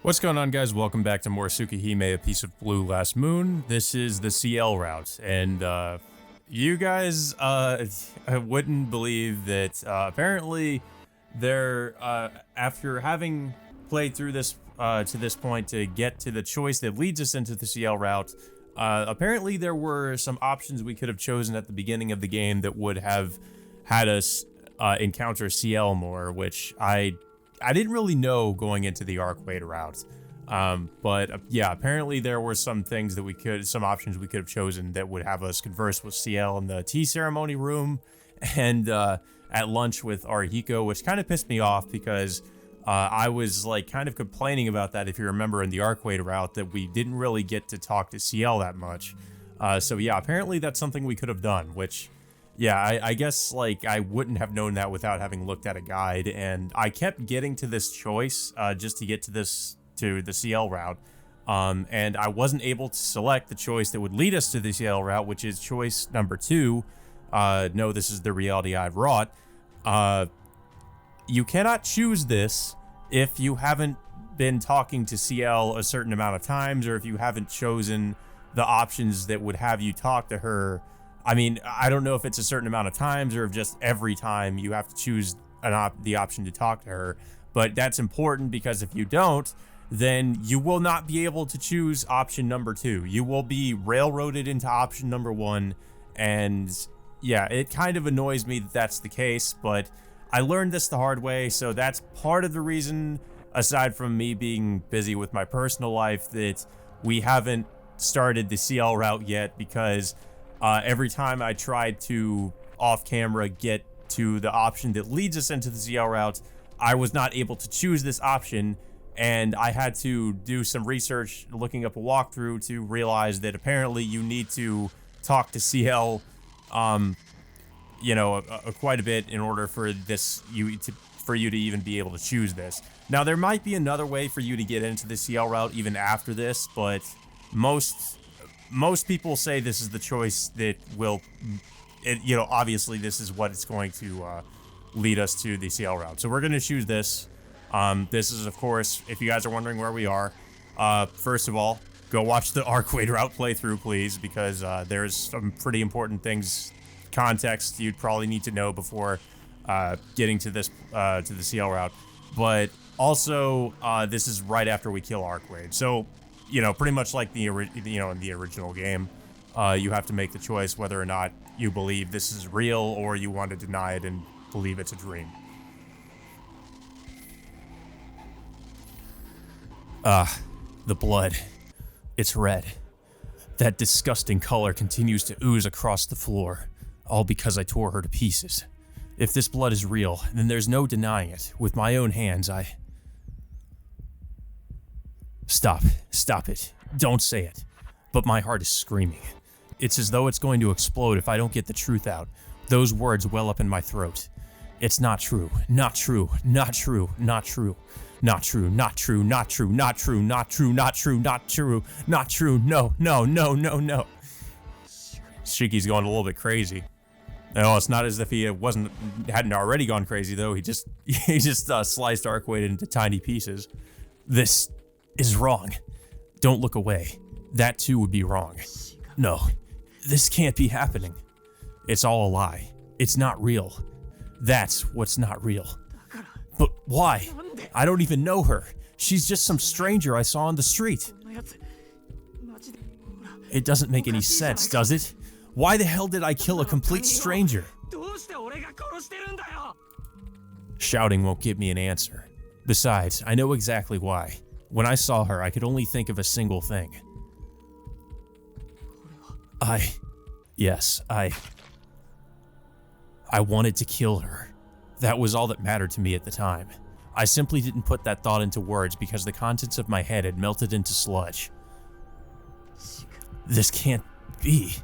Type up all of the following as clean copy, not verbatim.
What's going on, guys? Welcome back to more Tsukihime, A Piece of Blue Last Moon. This is the Ciel route, and you guys wouldn't believe that apparently there, after having played through this to this point to get to the choice that leads us into the Ciel route, apparently there were some options we could have chosen at the beginning of the game that would have had us encounter Ciel more, which I didn't really know going into the Arcwade route. But yeah, apparently there were some things that some options we could have chosen that would have us converse with Ciel in the tea ceremony room and at lunch with Arihiko, which kind of pissed me off because I was like kind of complaining about that, if you remember, in the Arcwade route, that we didn't really get to talk to Ciel that much. So yeah, apparently that's something we could have done, which, yeah, I guess, like, I wouldn't have known that without having looked at a guide, and I kept getting to this choice just to get to the Ciel route, and I wasn't able to select the choice that would lead us to the Ciel route, which is choice number 2. No, this is the reality I've wrought. You cannot choose this if you haven't been talking to Ciel a certain amount of times, or if you haven't chosen the options that would have you talk to her. I mean, I don't know if it's a certain amount of times or if just every time you have to choose the option to talk to her, but that's important because if you don't, then you will not be able to choose option number 2. You will be railroaded into option number 1, and yeah, it kind of annoys me that that's the case, but I learned this the hard way, so that's part of the reason, aside from me being busy with my personal life, that we haven't started the Ciel route yet, because every time I tried to, off-camera, get to the option that leads us into the Ciel route, I was not able to choose this option, and I had to do some research looking up a walkthrough to realize that apparently you need to talk to Ciel, quite a bit in order for for you to even be able to choose this. Now, there might be another way for you to get into the Ciel route even after this, but most people say this is the choice that will, obviously this is what it's going to lead us to the Ciel route. So we're going to choose this. This is, of course, if you guys are wondering where we are, first of all, go watch the Arcwade route playthrough, please, because there's some pretty important things, context you'd probably need to know before getting to this to the Ciel route. But also, this is right after we kill Arcwade. So, pretty much like in the original game, you have to make the choice whether or not you believe this is real or you want to deny it and believe it's a dream. The blood. It's red. That disgusting color continues to ooze across the floor, all because I tore her to pieces. If this blood is real, then there's no denying it. With my own hands, Stop it. Don't say it. But my heart is screaming. It's as though it's going to explode if I don't get the truth out. Those words well up in my throat. It's not true. Not true. Not true. Not true. Not true. Not true. Not true. Not true. Not true. Not true. Not true. Not true. No. Shiki's going a little bit crazy. No, it's not as if he hadn't already gone crazy though. He just sliced Arcwade into tiny pieces. This is wrong. Don't look away. That too would be wrong. No, this can't be happening. It's all a lie. It's not real. That's what's not real. But why? I don't even know her. She's just some stranger I saw on the street. It doesn't make any sense, does it? Why the hell did I kill a complete stranger? Shouting won't give me an answer. Besides, I know exactly why. When I saw her, I could only think of a single thing. I wanted to kill her. That was all that mattered to me at the time. I simply didn't put that thought into words because the contents of my head had melted into sludge. This can't be.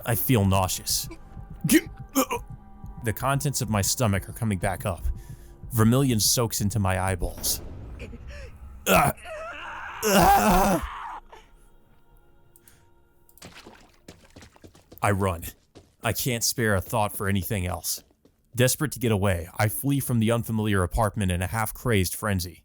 I feel nauseous. The contents of my stomach are coming back up. Vermilion soaks into my eyeballs. I run. I can't spare a thought for anything else. Desperate to get away, I flee from the unfamiliar apartment in a half-crazed frenzy.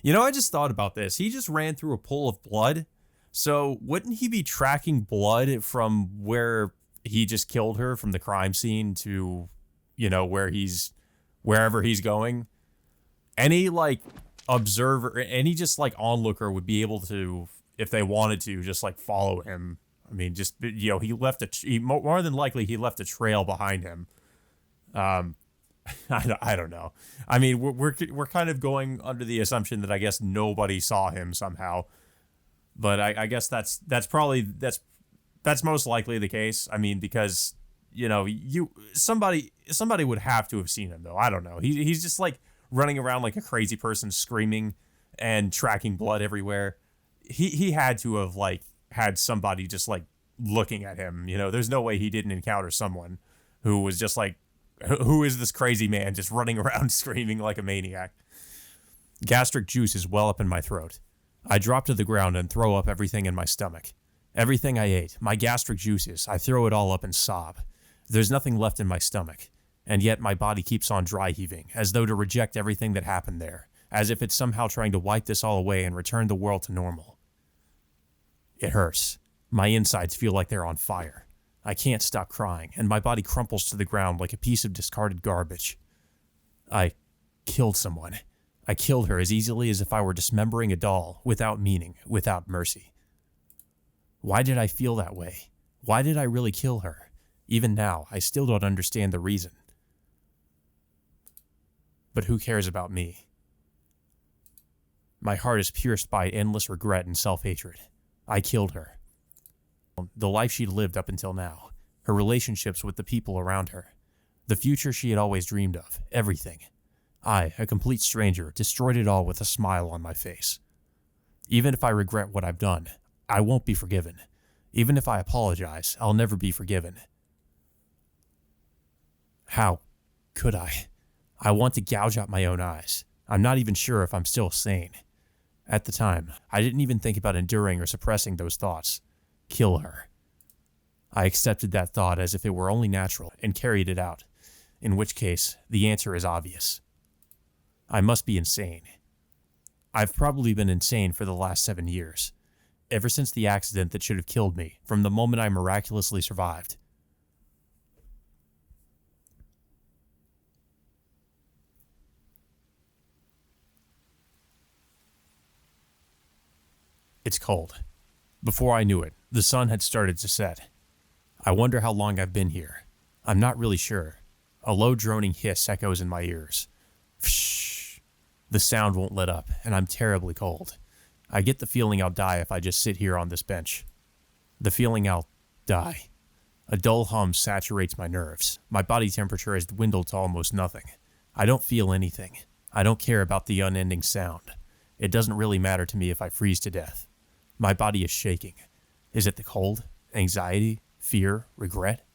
You know, I just thought about this. He just ran through a pool of blood. So wouldn't he be tracking blood from where he just killed her from the crime scene to, you know, wherever he's going? Any like observer, any just like onlooker would be able to, if they wanted to, just like follow him. I mean, just, you know, more than likely he left a trail behind him. I don't know. I mean, we're kind of going under the assumption that I guess nobody saw him somehow, but I guess that's most likely the case. I mean, because you know, somebody would have to have seen him though. I don't know. He's just like running around like a crazy person, screaming and tracking blood everywhere. He had to have like had somebody just like looking at him. You know, there's no way he didn't encounter someone who was just like, who is this crazy man just running around screaming like a maniac? Gastric juices well up in my throat. I drop to the ground and throw up everything in my stomach. Everything I ate, my gastric juices, I throw it all up and sob. There's nothing left in my stomach, and yet my body keeps on dry heaving, as though to reject everything that happened there, as if it's somehow trying to wipe this all away and return the world to normal. It hurts. My insides feel like they're on fire. I can't stop crying, and my body crumples to the ground like a piece of discarded garbage. I killed someone. I killed her as easily as if I were dismembering a doll, without meaning, without mercy. Why did I feel that way? Why did I really kill her? Even now, I still don't understand the reason. But who cares about me? My heart is pierced by endless regret and self-hatred. I killed her. The life she'd lived up until now, her relationships with the people around her, the future she had always dreamed of, everything. I, a complete stranger, destroyed it all with a smile on my face. Even if I regret what I've done, I won't be forgiven. Even if I apologize, I'll never be forgiven. How could I? I want to gouge out my own eyes. I'm not even sure if I'm still sane. At the time, I didn't even think about enduring or suppressing those thoughts. Kill her. I accepted that thought as if it were only natural and carried it out, in which case, the answer is obvious. I must be insane. I've probably been insane for the last 7 years, ever since the accident that should have killed me, from the moment I miraculously survived. It's cold. Before I knew it, the sun had started to set. I wonder how long I've been here. I'm not really sure. A low droning hiss echoes in my ears. Fshh. The sound won't let up, and I'm terribly cold. I get the feeling I'll die if I just sit here on this bench. The feeling I'll die. A dull hum saturates my nerves. My body temperature has dwindled to almost nothing. I don't feel anything. I don't care about the unending sound. It doesn't really matter to me if I freeze to death. My body is shaking. Is it the cold? Anxiety? Fear? Regret?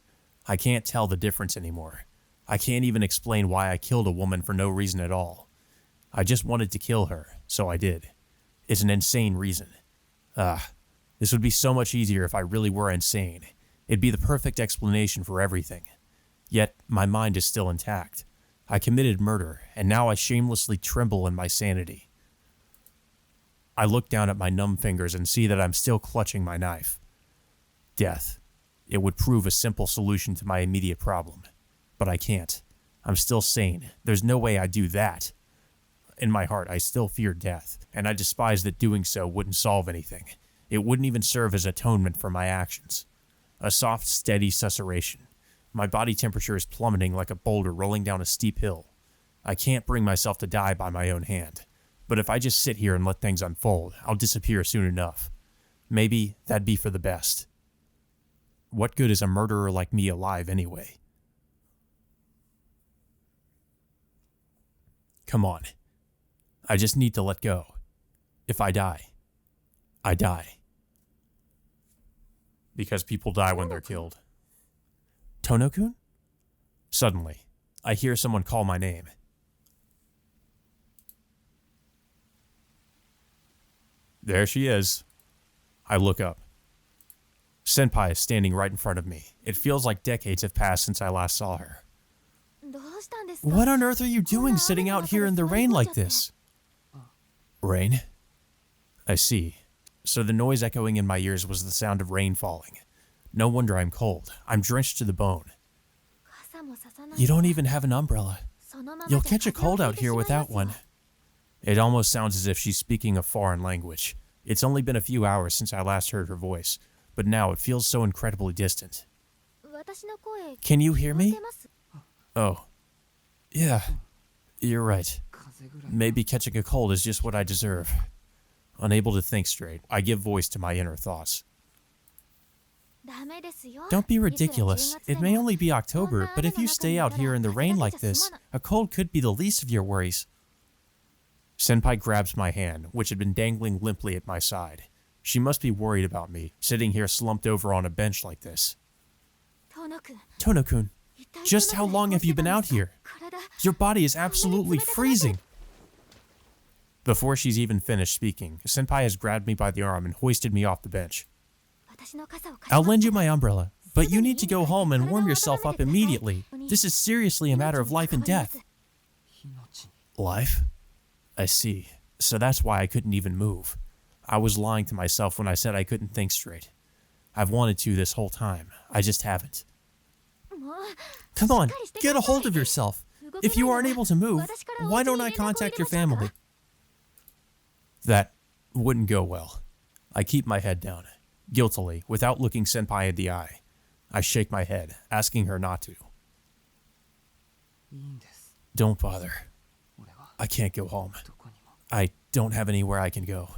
I can't tell the difference anymore. I can't even explain why I killed a woman for no reason at all. I just wanted to kill her, so I did. It's an insane reason. This would be so much easier if I really were insane. It'd be the perfect explanation for everything. Yet, my mind is still intact. I committed murder, and now I shamelessly tremble in my sanity. I look down at my numb fingers and see that I'm still clutching my knife. Death. It would prove a simple solution to my immediate problem. But I can't. I'm still sane. There's no way I'd do that. In my heart, I still fear death, and I despise that doing so wouldn't solve anything. It wouldn't even serve as atonement for my actions. A soft, steady susurration. My body temperature is plummeting like a boulder rolling down a steep hill. I can't bring myself to die by my own hand. But if I just sit here and let things unfold, I'll disappear soon enough. Maybe that'd be for the best. What good is a murderer like me alive anyway? Come on. I just need to let go. If I die, I die. Because people die when they're killed. Tono-kun? Suddenly, I hear someone call my name. There she is. I look up. Senpai is standing right in front of me. It feels like decades have passed since I last saw her. What on earth are you doing sitting out here in the rain like this? Rain? I see. So the noise echoing in my ears was the sound of rain falling. No wonder I'm cold. I'm drenched to the bone. You don't even have an umbrella. You'll catch a cold out here without one. It almost sounds as if she's speaking a foreign language. It's only been a few hours since I last heard her voice, but now it feels so incredibly distant. Can you hear me? Oh. Yeah. You're right. Maybe catching a cold is just what I deserve. Unable to think straight, I give voice to my inner thoughts. Don't be ridiculous. It may only be October, but if you stay out here in the rain like this, a cold could be the least of your worries. Senpai grabs my hand, which had been dangling limply at my side. She must be worried about me, sitting here slumped over on a bench like this. Tono-kun, just how long have you been out here? Your body is absolutely freezing. Before she's even finished speaking, Senpai has grabbed me by the arm and hoisted me off the bench. I'll lend you my umbrella, but you need to go home and warm yourself up immediately. This is seriously a matter of life and death. Life? I see. So that's why I couldn't even move. I was lying to myself when I said I couldn't think straight. I've wanted to this whole time. I just haven't. Come on, get a hold of yourself. If you aren't able to move, why don't I contact your family? That wouldn't go well. I keep my head down. Guiltily, without looking Senpai in the eye. I shake my head, asking her not to. Don't bother. I can't go home. I don't have anywhere I can go.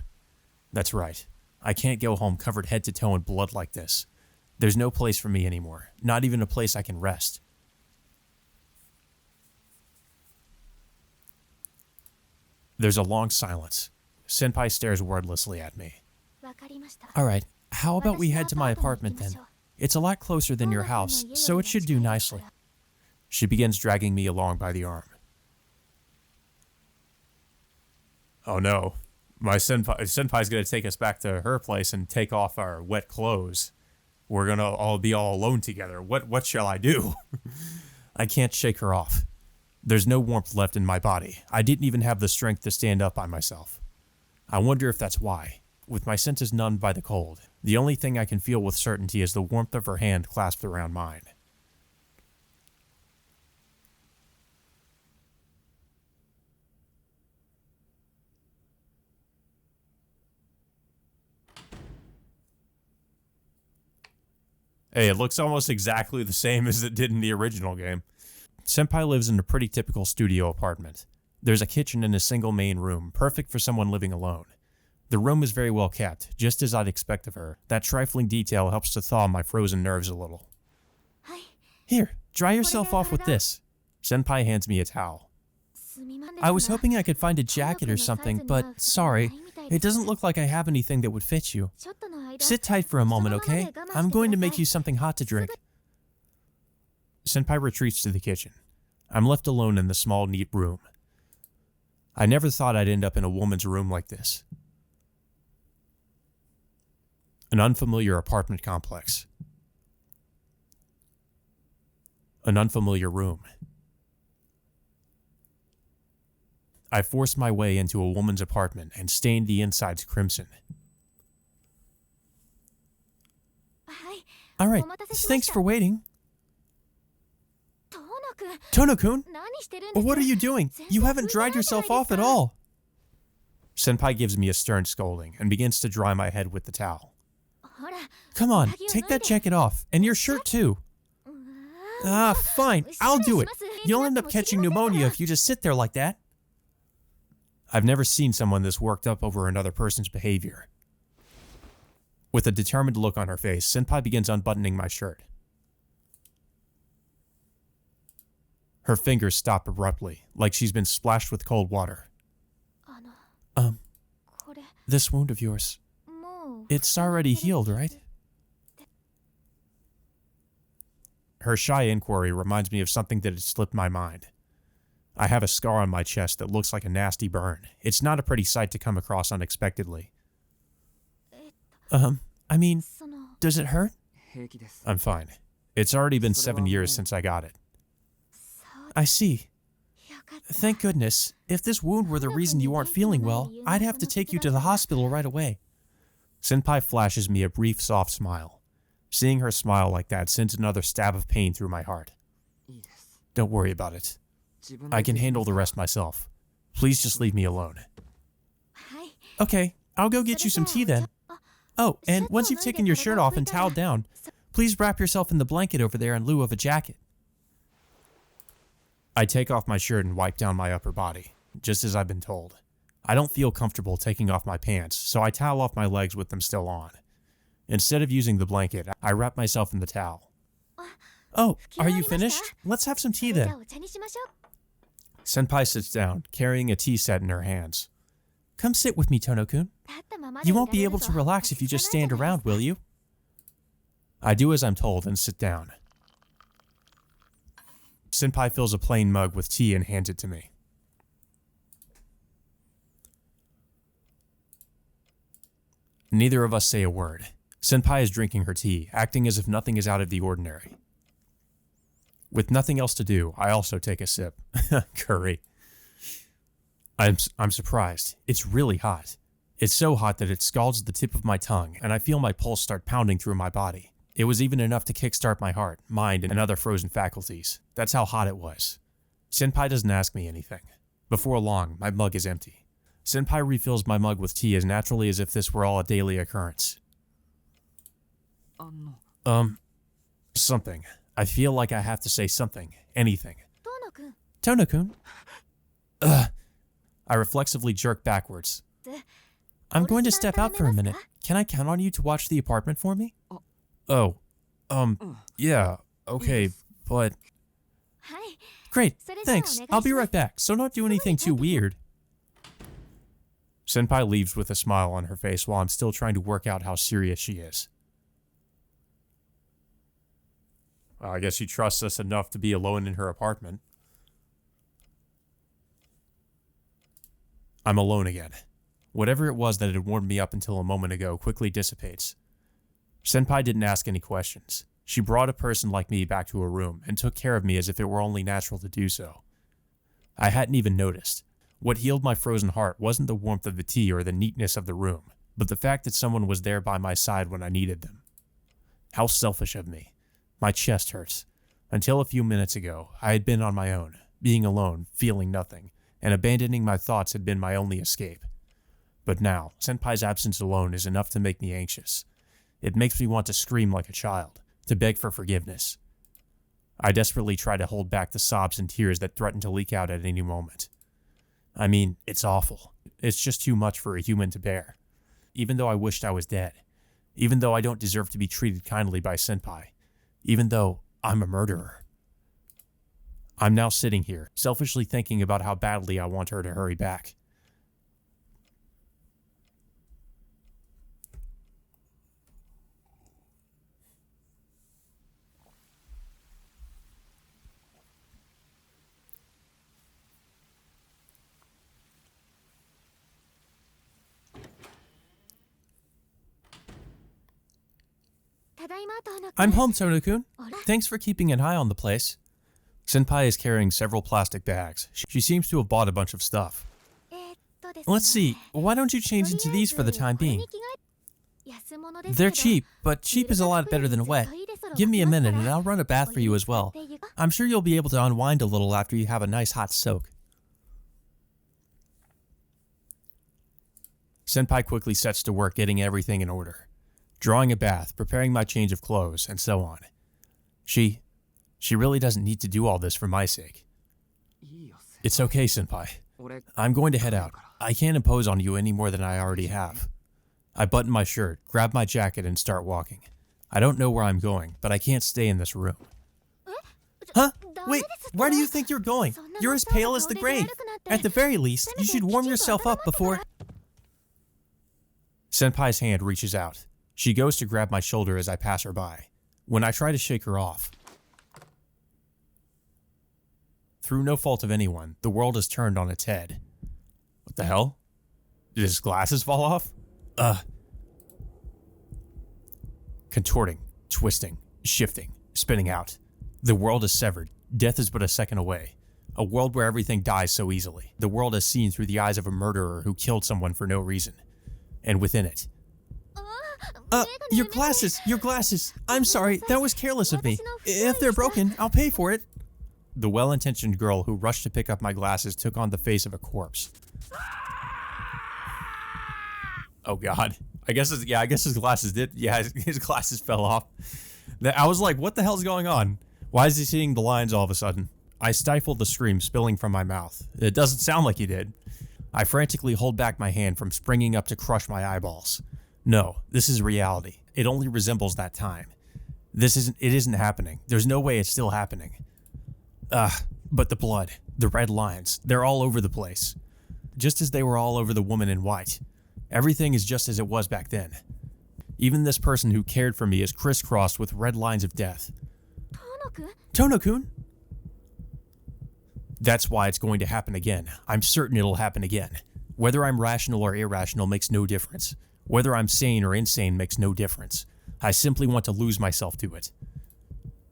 That's right. I can't go home covered head to toe in blood like this. There's no place for me anymore. Not even a place I can rest. There's a long silence. Senpai stares wordlessly at me. Alright, how about we head to my apartment then? It's a lot closer than your house, so it should do nicely. She begins dragging me along by the arm. Oh no, my senpai's gonna take us back to her place and take off our wet clothes. We're gonna all be all alone together. What shall I do? I can't shake her off. There's no warmth left in my body. I didn't even have the strength to stand up by myself. I wonder if that's why. With my senses numbed by the cold, the only thing I can feel with certainty is the warmth of her hand clasped around mine. Hey, it looks almost exactly the same as it did in the original game. Senpai lives in a pretty typical studio apartment. There's a kitchen in a single main room, perfect for someone living alone. The room is very well kept, just as I'd expect of her. That trifling detail helps to thaw my frozen nerves a little. Here, dry yourself off with this. Senpai hands me a towel. I was hoping I could find a jacket or something, but sorry, it doesn't look like I have anything that would fit you. Sit tight for a moment, okay? I'm going to make you something hot to drink. Senpai retreats to the kitchen. I'm left alone in the small, neat room. I never thought I'd end up in a woman's room like this. An unfamiliar apartment complex. An unfamiliar room. I forced my way into a woman's apartment and stained the insides crimson. Alright, thanks for waiting. Tono-kun? What are you doing? You haven't dried yourself off at all. Senpai gives me a stern scolding and begins to dry my head with the towel. Come on, take that jacket off, and your shirt too. Fine, I'll do it. You'll end up catching pneumonia if you just sit there like that. I've never seen someone this worked up over another person's behavior. With a determined look on her face, Senpai begins unbuttoning my shirt. Her fingers stop abruptly, like she's been splashed with cold water. This wound of yours, it's already healed, right? Her shy inquiry reminds me of something that had slipped my mind. I have a scar on my chest that looks like a nasty burn. It's not a pretty sight to come across unexpectedly. I mean, does it hurt? I'm fine. It's already been 7 years since I got it. I see. Thank goodness. If this wound were the reason you aren't feeling well, I'd have to take you to the hospital right away. Senpai flashes me a brief, soft smile. Seeing her smile like that sends another stab of pain through my heart. Don't worry about it. I can handle the rest myself. Please just leave me alone. Okay, I'll go get you some tea then. Oh, and once you've taken your shirt off and toweled down, please wrap yourself in the blanket over there in lieu of a jacket. I take off my shirt and wipe down my upper body, just as I've been told. I don't feel comfortable taking off my pants, so I towel off my legs with them still on. Instead of using the blanket, I wrap myself in the towel. Oh, are you finished? Let's have some tea then. Senpai sits down, carrying a tea set in her hands. Come sit with me, Tono-kun. You won't be able to relax if you just stand around, will you? I do as I'm told and sit down. Senpai fills a plain mug with tea and hands it to me. Neither of us say a word. Senpai is drinking her tea, acting as if nothing is out of the ordinary. With nothing else to do, I also take a sip. Curry. I'm surprised. It's really hot. It's so hot that it scalds the tip of my tongue, and I feel my pulse start pounding through my body. It was even enough to kickstart my heart, mind, and other frozen faculties. That's how hot it was. Senpai doesn't ask me anything. Before long, my mug is empty. Senpai refills my mug with tea as naturally as if this were all a daily occurrence. Something. I feel like I have to say something. Anything. Tono-kun. I reflexively jerk backwards. I'm going to step out for a minute. Can I count on you to watch the apartment for me? Oh, yeah, okay, but... Great, thanks. I'll be right back, so don't do anything too weird. Senpai leaves with a smile on her face while I'm still trying to work out how serious she is. I guess she trusts us enough to be alone in her apartment. I'm alone again. Whatever it was that had warmed me up until a moment ago quickly dissipates. Senpai didn't ask any questions. She brought a person like me back to her room and took care of me as if it were only natural to do so. I hadn't even noticed. What healed my frozen heart wasn't the warmth of the tea or the neatness of the room, but the fact that someone was there by my side when I needed them. How selfish of me. My chest hurts. Until a few minutes ago, I had been on my own, being alone, feeling nothing, and abandoning my thoughts had been my only escape. But now, Senpai's absence alone is enough to make me anxious. It makes me want to scream like a child, to beg for forgiveness. I desperately try to hold back the sobs and tears that threaten to leak out at any moment. I mean, it's awful. It's just too much for a human to bear. Even though I wished I was dead. Even though I don't deserve to be treated kindly by Senpai. Even though I'm a murderer. I'm now sitting here, selfishly thinking about how badly I want her to hurry back. I'm home, Tono-kun. Thanks for keeping an eye on the place. Senpai is carrying several plastic bags. She seems to have bought a bunch of stuff. Let's see, why don't you change into these for the time being? They're cheap, but cheap is a lot better than wet. Give me a minute and I'll run a bath for you as well. I'm sure you'll be able to unwind a little after you have a nice hot soak. Senpai quickly sets to work getting everything in order. Drawing a bath, preparing my change of clothes, and so on. She really doesn't need to do all this for my sake. It's okay, Senpai. I'm going to head out. I can't impose on you any more than I already have. I button my shirt, grab my jacket, and start walking. I don't know where I'm going, but I can't stay in this room. Huh? Wait, where do you think you're going? You're as pale as the grave. At the very least, you should warm yourself up before... Senpai's hand reaches out. She goes to grab my shoulder as I pass her by. When I try to shake her off... Through no fault of anyone, the world has turned on its head. What the hell? Did his glasses fall off? Contorting, twisting, shifting, spinning out. The world is severed. Death is but a second away. A world where everything dies so easily. The world as seen through the eyes of a murderer who killed someone for no reason. And within it. Your glasses. I'm sorry, that was careless of me. If they're broken, I'll pay for it. The well-intentioned girl who rushed to pick up my glasses took on the face of a corpse. Oh God. I guess his glasses did. Yeah, his glasses fell off. I was like, what the hell's going on? Why is he seeing the lines all of a sudden? I stifled the scream spilling from my mouth. It doesn't sound like he did. I frantically hold back my hand from springing up to crush my eyeballs. No, this is reality. It only resembles that time. It isn't happening. There's no way it's still happening. But the blood, the red lines, they're all over the place. Just as they were all over the woman in white. Everything is just as it was back then. Even this person who cared for me is crisscrossed with red lines of death. Tono-kun? That's why it's going to happen again. I'm certain it'll happen again. Whether I'm rational or irrational makes no difference. Whether I'm sane or insane makes no difference. I simply want to lose myself to it.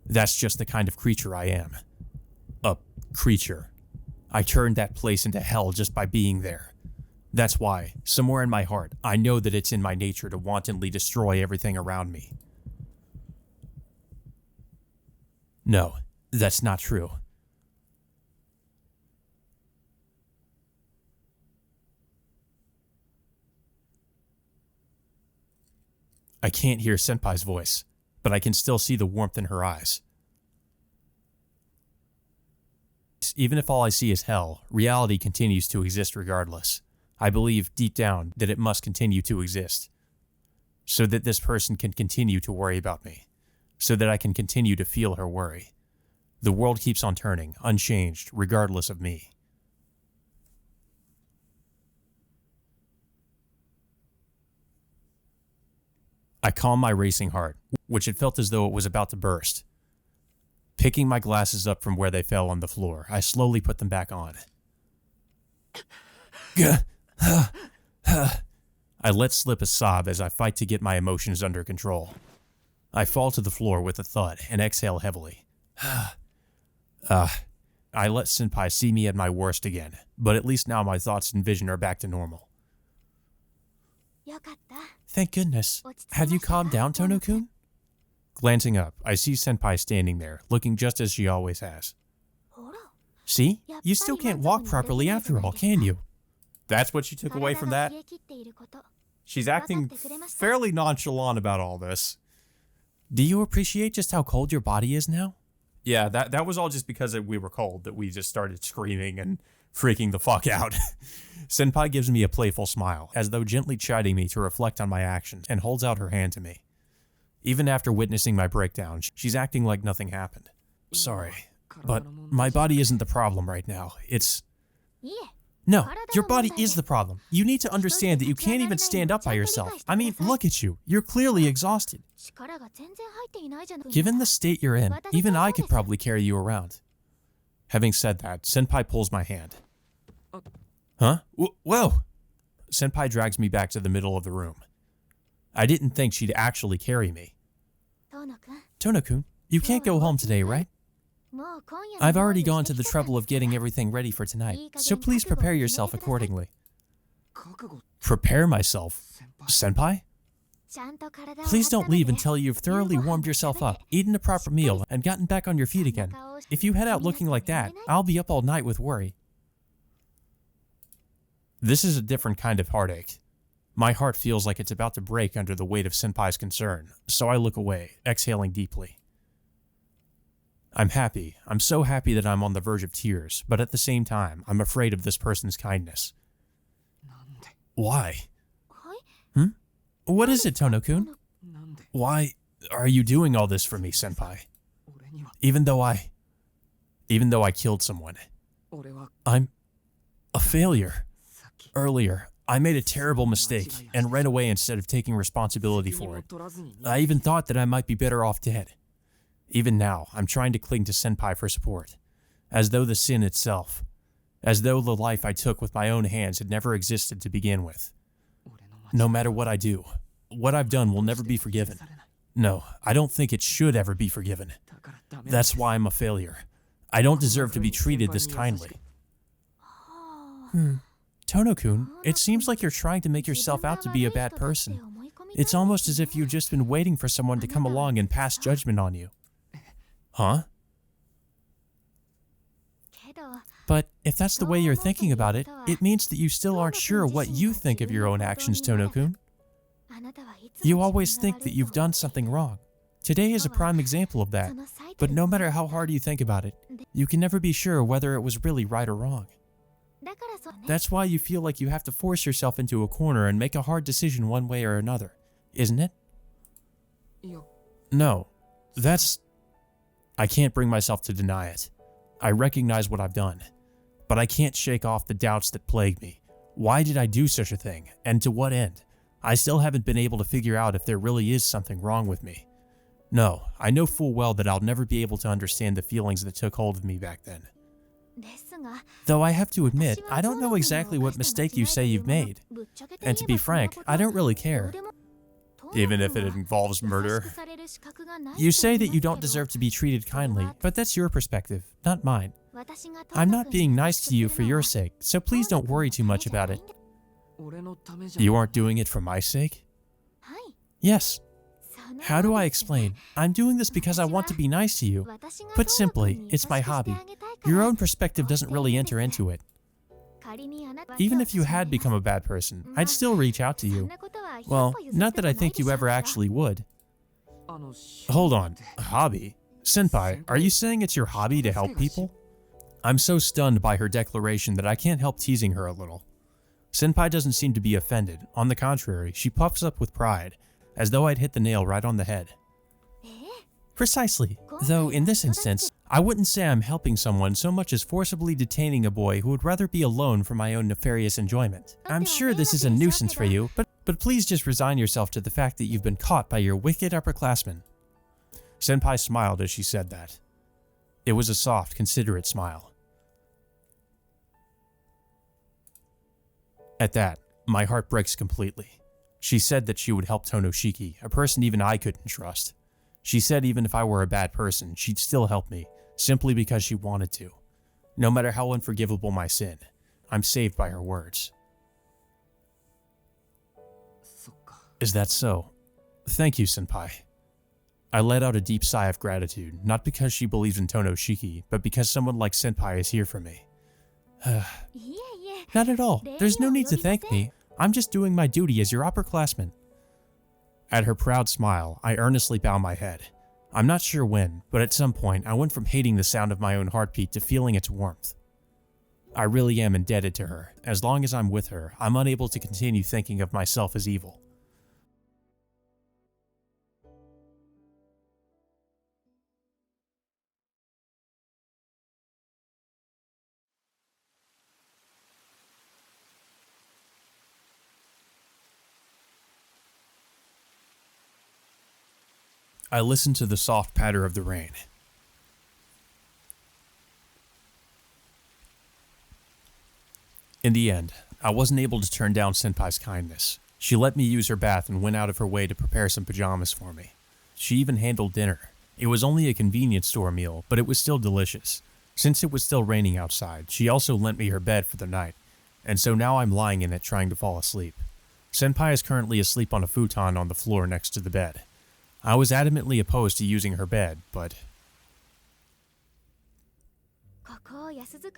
That's just the kind of creature I am. A creature. I turned that place into hell just by being there. That's why, somewhere in my heart, I know that it's in my nature to wantonly destroy everything around me. No, that's not true. I can't hear Senpai's voice, but I can still see the warmth in her eyes. Even if all I see is hell, reality continues to exist regardless. I believe deep down that it must continue to exist, so that this person can continue to worry about me, so that I can continue to feel her worry. The world keeps on turning, unchanged, regardless of me. I calm my racing heart, which had felt as though it was about to burst. Picking my glasses up from where they fell on the floor, I slowly put them back on. I let slip a sob as I fight to get my emotions under control. I fall to the floor with a thud and exhale heavily. I let Senpai see me at my worst again, but at least now my thoughts and vision are back to normal. Thank goodness. Have you calmed down, Tono-kun? Glancing up, I see Senpai standing there, looking just as she always has. See? You still can't walk properly after all, can you? That's what you took away from that? She's acting fairly nonchalant about all this. Do you appreciate just how cold your body is now? Yeah, that was all just because we were cold, that we just started screaming and freaking the fuck out. Senpai gives me a playful smile, as though gently chiding me to reflect on my actions, and holds out her hand to me. Even after witnessing my breakdown, she's acting like nothing happened. Sorry, but my body isn't the problem right now. No, your body is the problem. You need to understand that you can't even stand up by yourself. I mean, look at you. You're clearly exhausted. Given the state you're in, even I could probably carry you around. Having said that, Senpai pulls my hand. Huh? Whoa! Senpai drags me back to the middle of the room. I didn't think she'd actually carry me. Tono-kun, you can't go home today, right? I've already gone to the trouble of getting everything ready for tonight, so please prepare yourself accordingly. Prepare myself? Senpai? Please don't leave until you've thoroughly warmed yourself up, eaten a proper meal, and gotten back on your feet again. If you head out looking like that, I'll be up all night with worry. This is a different kind of heartache. My heart feels like it's about to break under the weight of Senpai's concern, so I look away, exhaling deeply. I'm happy. I'm so happy that I'm on the verge of tears, but at the same time, I'm afraid of this person's kindness. Why? What is it, Tono-kun? Why are you doing all this for me, Senpai? Even though I killed someone. I'm a failure. Earlier, I made a terrible mistake and ran away instead of taking responsibility for it. I even thought that I might be better off dead. Even now, I'm trying to cling to Senpai for support, as though the sin itself, as though the life I took with my own hands had never existed to begin with. No matter what I do, what I've done will never be forgiven. No, I don't think it should ever be forgiven. That's why I'm a failure. I don't deserve to be treated this kindly. Tono-kun, it seems like you're trying to make yourself out to be a bad person. It's almost as if you've just been waiting for someone to come along and pass judgment on you. Huh? But if that's the way you're thinking about it, it means that you still aren't sure what you think of your own actions, Tono-kun. You always think that you've done something wrong. Today is a prime example of that, but no matter how hard you think about it, you can never be sure whether it was really right or wrong. That's why you feel like you have to force yourself into a corner and make a hard decision one way or another, isn't it? No, I can't bring myself to deny it. I recognize what I've done, but I can't shake off the doubts that plague me. Why did I do such a thing, and to what end? I still haven't been able to figure out if there really is something wrong with me. No, I know full well that I'll never be able to understand the feelings that took hold of me back then. Though I have to admit, I don't know exactly what mistake you say you've made. And to be frank, I don't really care. Even if it involves murder. You say that you don't deserve to be treated kindly, but that's your perspective, not mine. I'm not being nice to you for your sake, so please don't worry too much about it. You aren't doing it for my sake? Yes. How do I explain? I'm doing this because I want to be nice to you. Put simply, it's my hobby. Your own perspective doesn't really enter into it. Even if you had become a bad person, I'd still reach out to you. Well, not that I think you ever actually would. Hold on, a hobby? Senpai, are you saying it's your hobby to help people? I'm so stunned by her declaration that I can't help teasing her a little. Senpai doesn't seem to be offended. On the contrary, she puffs up with pride, as though I'd hit the nail right on the head. Precisely, though in this instance, I wouldn't say I'm helping someone so much as forcibly detaining a boy who would rather be alone for my own nefarious enjoyment. I'm sure this is a nuisance for you, but please just resign yourself to the fact that you've been caught by your wicked upperclassmen. Senpai smiled as she said that. It was a soft, considerate smile. At that, my heart breaks completely. She said that she would help Tonoshiki, a person even I couldn't trust. She said even if I were a bad person, she'd still help me, simply because she wanted to. No matter how unforgivable my sin, I'm saved by her words. Is that so? Thank you, Senpai. I let out a deep sigh of gratitude, not because she believes in Tonoshiki, but because someone like Senpai is here for me. Not at all. There's no need to thank me. I'm just doing my duty as your upperclassman. At her proud smile, I earnestly bow my head. I'm not sure when, but at some point I went from hating the sound of my own heartbeat to feeling its warmth. I really am indebted to her. As long as I'm with her, I'm unable to continue thinking of myself as evil. I listened to the soft patter of the rain. In the end, I wasn't able to turn down Senpai's kindness. She let me use her bath and went out of her way to prepare some pajamas for me. She even handled dinner. It was only a convenience store meal, but it was still delicious. Since it was still raining outside, she also lent me her bed for the night, and so now I'm lying in it trying to fall asleep. Senpai is currently asleep on a futon on the floor next to the bed. I was adamantly opposed to using her bed, but...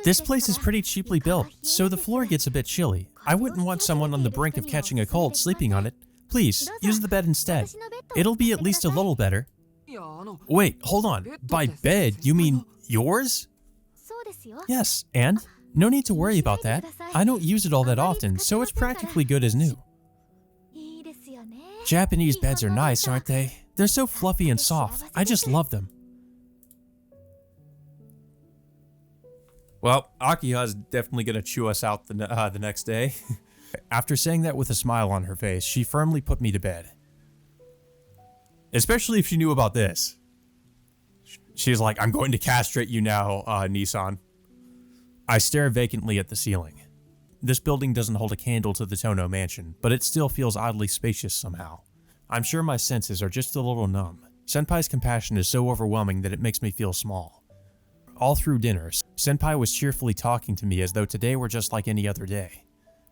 This place is pretty cheaply built, so the floor gets a bit chilly. I wouldn't want someone on the brink of catching a cold sleeping on it. Please, use the bed instead. It'll be at least a little better. Wait, hold on. By bed, you mean yours? Yes, and? No need to worry about that. I don't use it all that often, so it's practically good as new. Japanese beds are nice, aren't they? They're so fluffy and soft. I just love them. Well, Akiha's definitely gonna chew us out the next day. After saying that with a smile on her face, she firmly put me to bed. Especially if she knew about this. She's like, I'm going to castrate you now, Nissan. I stare vacantly at the ceiling. This building doesn't hold a candle to the Tono mansion, but it still feels oddly spacious somehow. I'm sure my senses are just a little numb. Senpai's compassion is so overwhelming that it makes me feel small. All through dinners, Senpai was cheerfully talking to me as though today were just like any other day.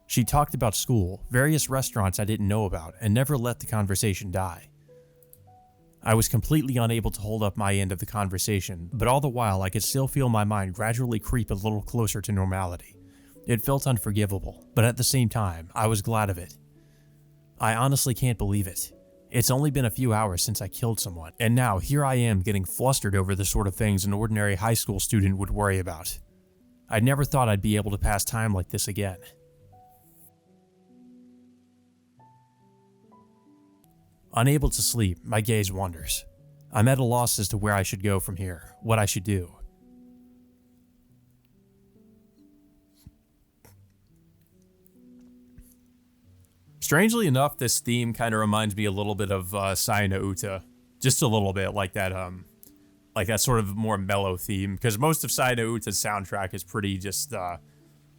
She talked about school, various restaurants I didn't know about, and never let the conversation die. I was completely unable to hold up my end of the conversation, but all the while I could still feel my mind gradually creep a little closer to normality. It felt unforgivable, but at the same time, I was glad of it. I honestly can't believe it. It's only been a few hours since I killed someone, and now here I am getting flustered over the sort of things an ordinary high school student would worry about. I never thought I'd be able to pass time like this again. Unable to sleep, my gaze wanders. I'm at a loss as to where I should go from here, what I should do. Strangely enough, this theme kind of reminds me a little bit of Sai no Uta. Just a little bit, like that sort of more mellow theme, because most of Sai no Uta's soundtrack is pretty just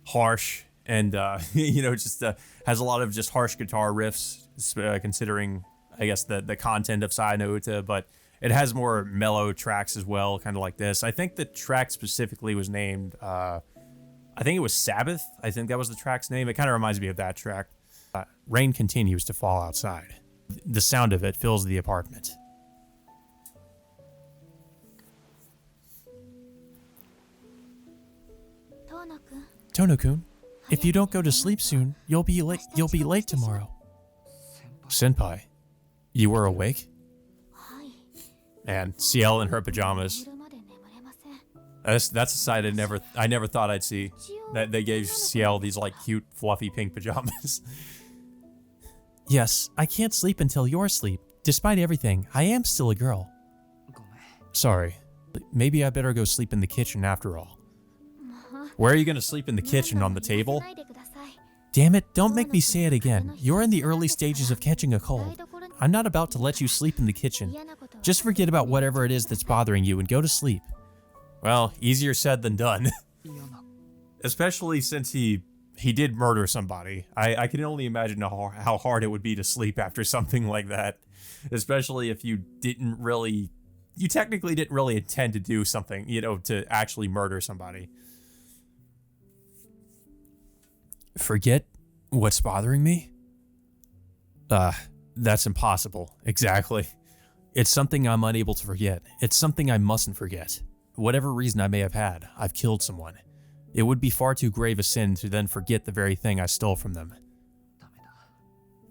harsh and, has a lot of just harsh guitar riffs, considering, I guess, the content of Sai no Uta, but it has more mellow tracks as well, kind of like this. I think the track specifically was named, I think it was Sabbath. I think that was the track's name. It kind of reminds me of that track. Rain continues to fall outside. The sound of it fills the apartment. Tono-kun, if you don't go to sleep soon, you'll be late tomorrow. Senpai, you were awake? And Ciel in her pajamas. That's a sight I never thought I'd see. That they gave Ciel these like cute fluffy pink pajamas. Yes, I can't sleep until you're asleep. Despite everything, I am still a girl. Sorry, maybe I better go sleep in the kitchen after all. Where are you gonna sleep in the kitchen? On the table? Damn it, don't make me say it again. You're in the early stages of catching a cold. I'm not about to let you sleep in the kitchen. Just forget about whatever it is that's bothering you and go to sleep. Well, easier said than done. Especially since he did murder somebody. I can only imagine how hard it would be to sleep after something like that. Especially if you technically didn't really intend to do something, to actually murder somebody. Forget what's bothering me? That's impossible. Exactly. It's something I'm unable to forget. It's something I mustn't forget. Whatever reason I may have had, I've killed someone. It would be far too grave a sin to then forget the very thing I stole from them.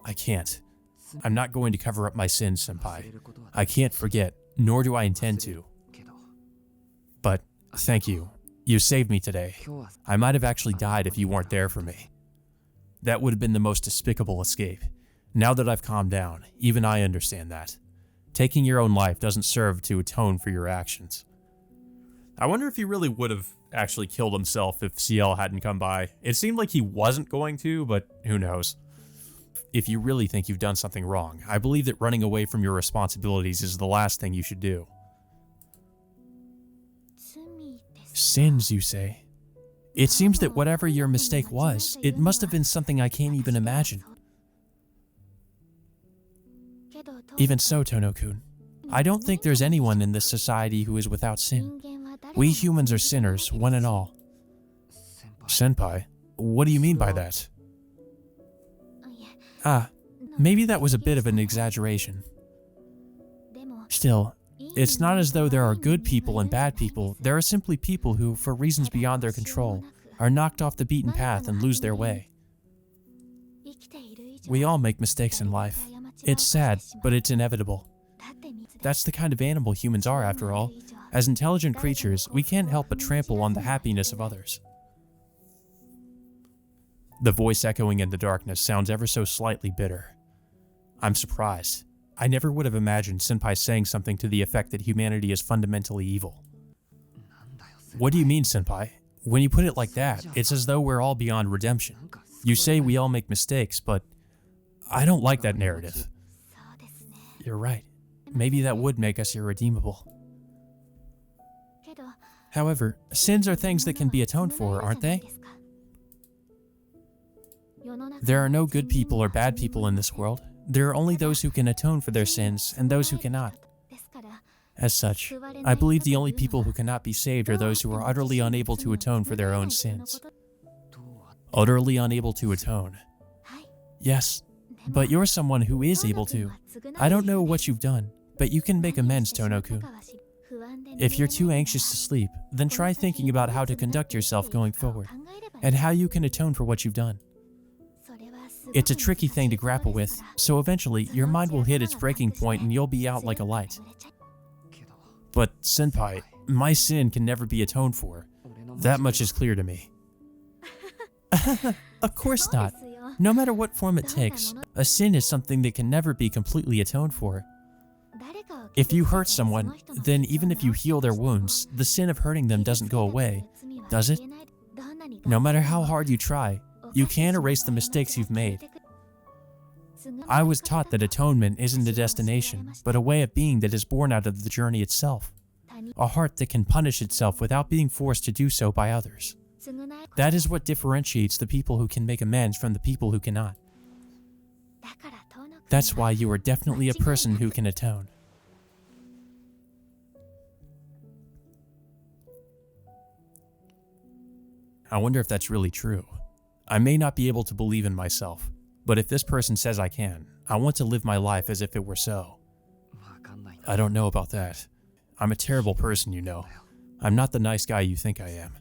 I can't. I'm not going to cover up my sins, Senpai. I can't forget, nor do I intend to. But, thank you. You saved me today. I might have actually died if you weren't there for me. That would have been the most despicable escape. Now that I've calmed down, even I understand that. Taking your own life doesn't serve to atone for your actions. I wonder if he really would have actually killed himself if Ciel hadn't come by. It seemed like he wasn't going to, but who knows. If you really think you've done something wrong, I believe that running away from your responsibilities is the last thing you should do. Sins, you say? It seems that whatever your mistake was, it must have been something I can't even imagine. Even so, Tono-kun, I don't think there's anyone in this society who is without sin. We humans are sinners, one and all. Senpai, what do you mean by that? Maybe that was a bit of an exaggeration. Still, it's not as though there are good people and bad people. There are simply people who, for reasons beyond their control, are knocked off the beaten path and lose their way. We all make mistakes in life. It's sad, but it's inevitable. That's the kind of animal humans are, after all. As intelligent creatures, we can't help but trample on the happiness of others. The voice echoing in the darkness sounds ever so slightly bitter. I'm surprised. I never would have imagined Senpai saying something to the effect that humanity is fundamentally evil. What do you mean, Senpai? When you put it like that, it's as though we're all beyond redemption. You say we all make mistakes, but I don't like that narrative. You're right. Maybe that would make us irredeemable. However, sins are things that can be atoned for, aren't they? There are no good people or bad people in this world. There are only those who can atone for their sins and those who cannot. As such, I believe the only people who cannot be saved are those who are utterly unable to atone for their own sins. Utterly unable to atone. Yes, but you're someone who is able to. I don't know what you've done, but you can make amends, Tono-kun. If you're too anxious to sleep, then try thinking about how to conduct yourself going forward, and how you can atone for what you've done. It's a tricky thing to grapple with, so eventually your mind will hit its breaking point and you'll be out like a light. But, Senpai, my sin can never be atoned for. That much is clear to me. Of course not. No matter what form it takes, a sin is something that can never be completely atoned for. If you hurt someone, then even if you heal their wounds, the sin of hurting them doesn't go away, does it? No matter how hard you try, you can't erase the mistakes you've made. I was taught that atonement isn't a destination, but a way of being that is born out of the journey itself. A heart that can punish itself without being forced to do so by others. That is what differentiates the people who can make amends from the people who cannot. That's why you are definitely a person who can atone. I wonder if that's really true. I may not be able to believe in myself, but if this person says I can, I want to live my life as if it were so. I don't know about that. I'm a terrible person, you know. I'm not the nice guy you think I am.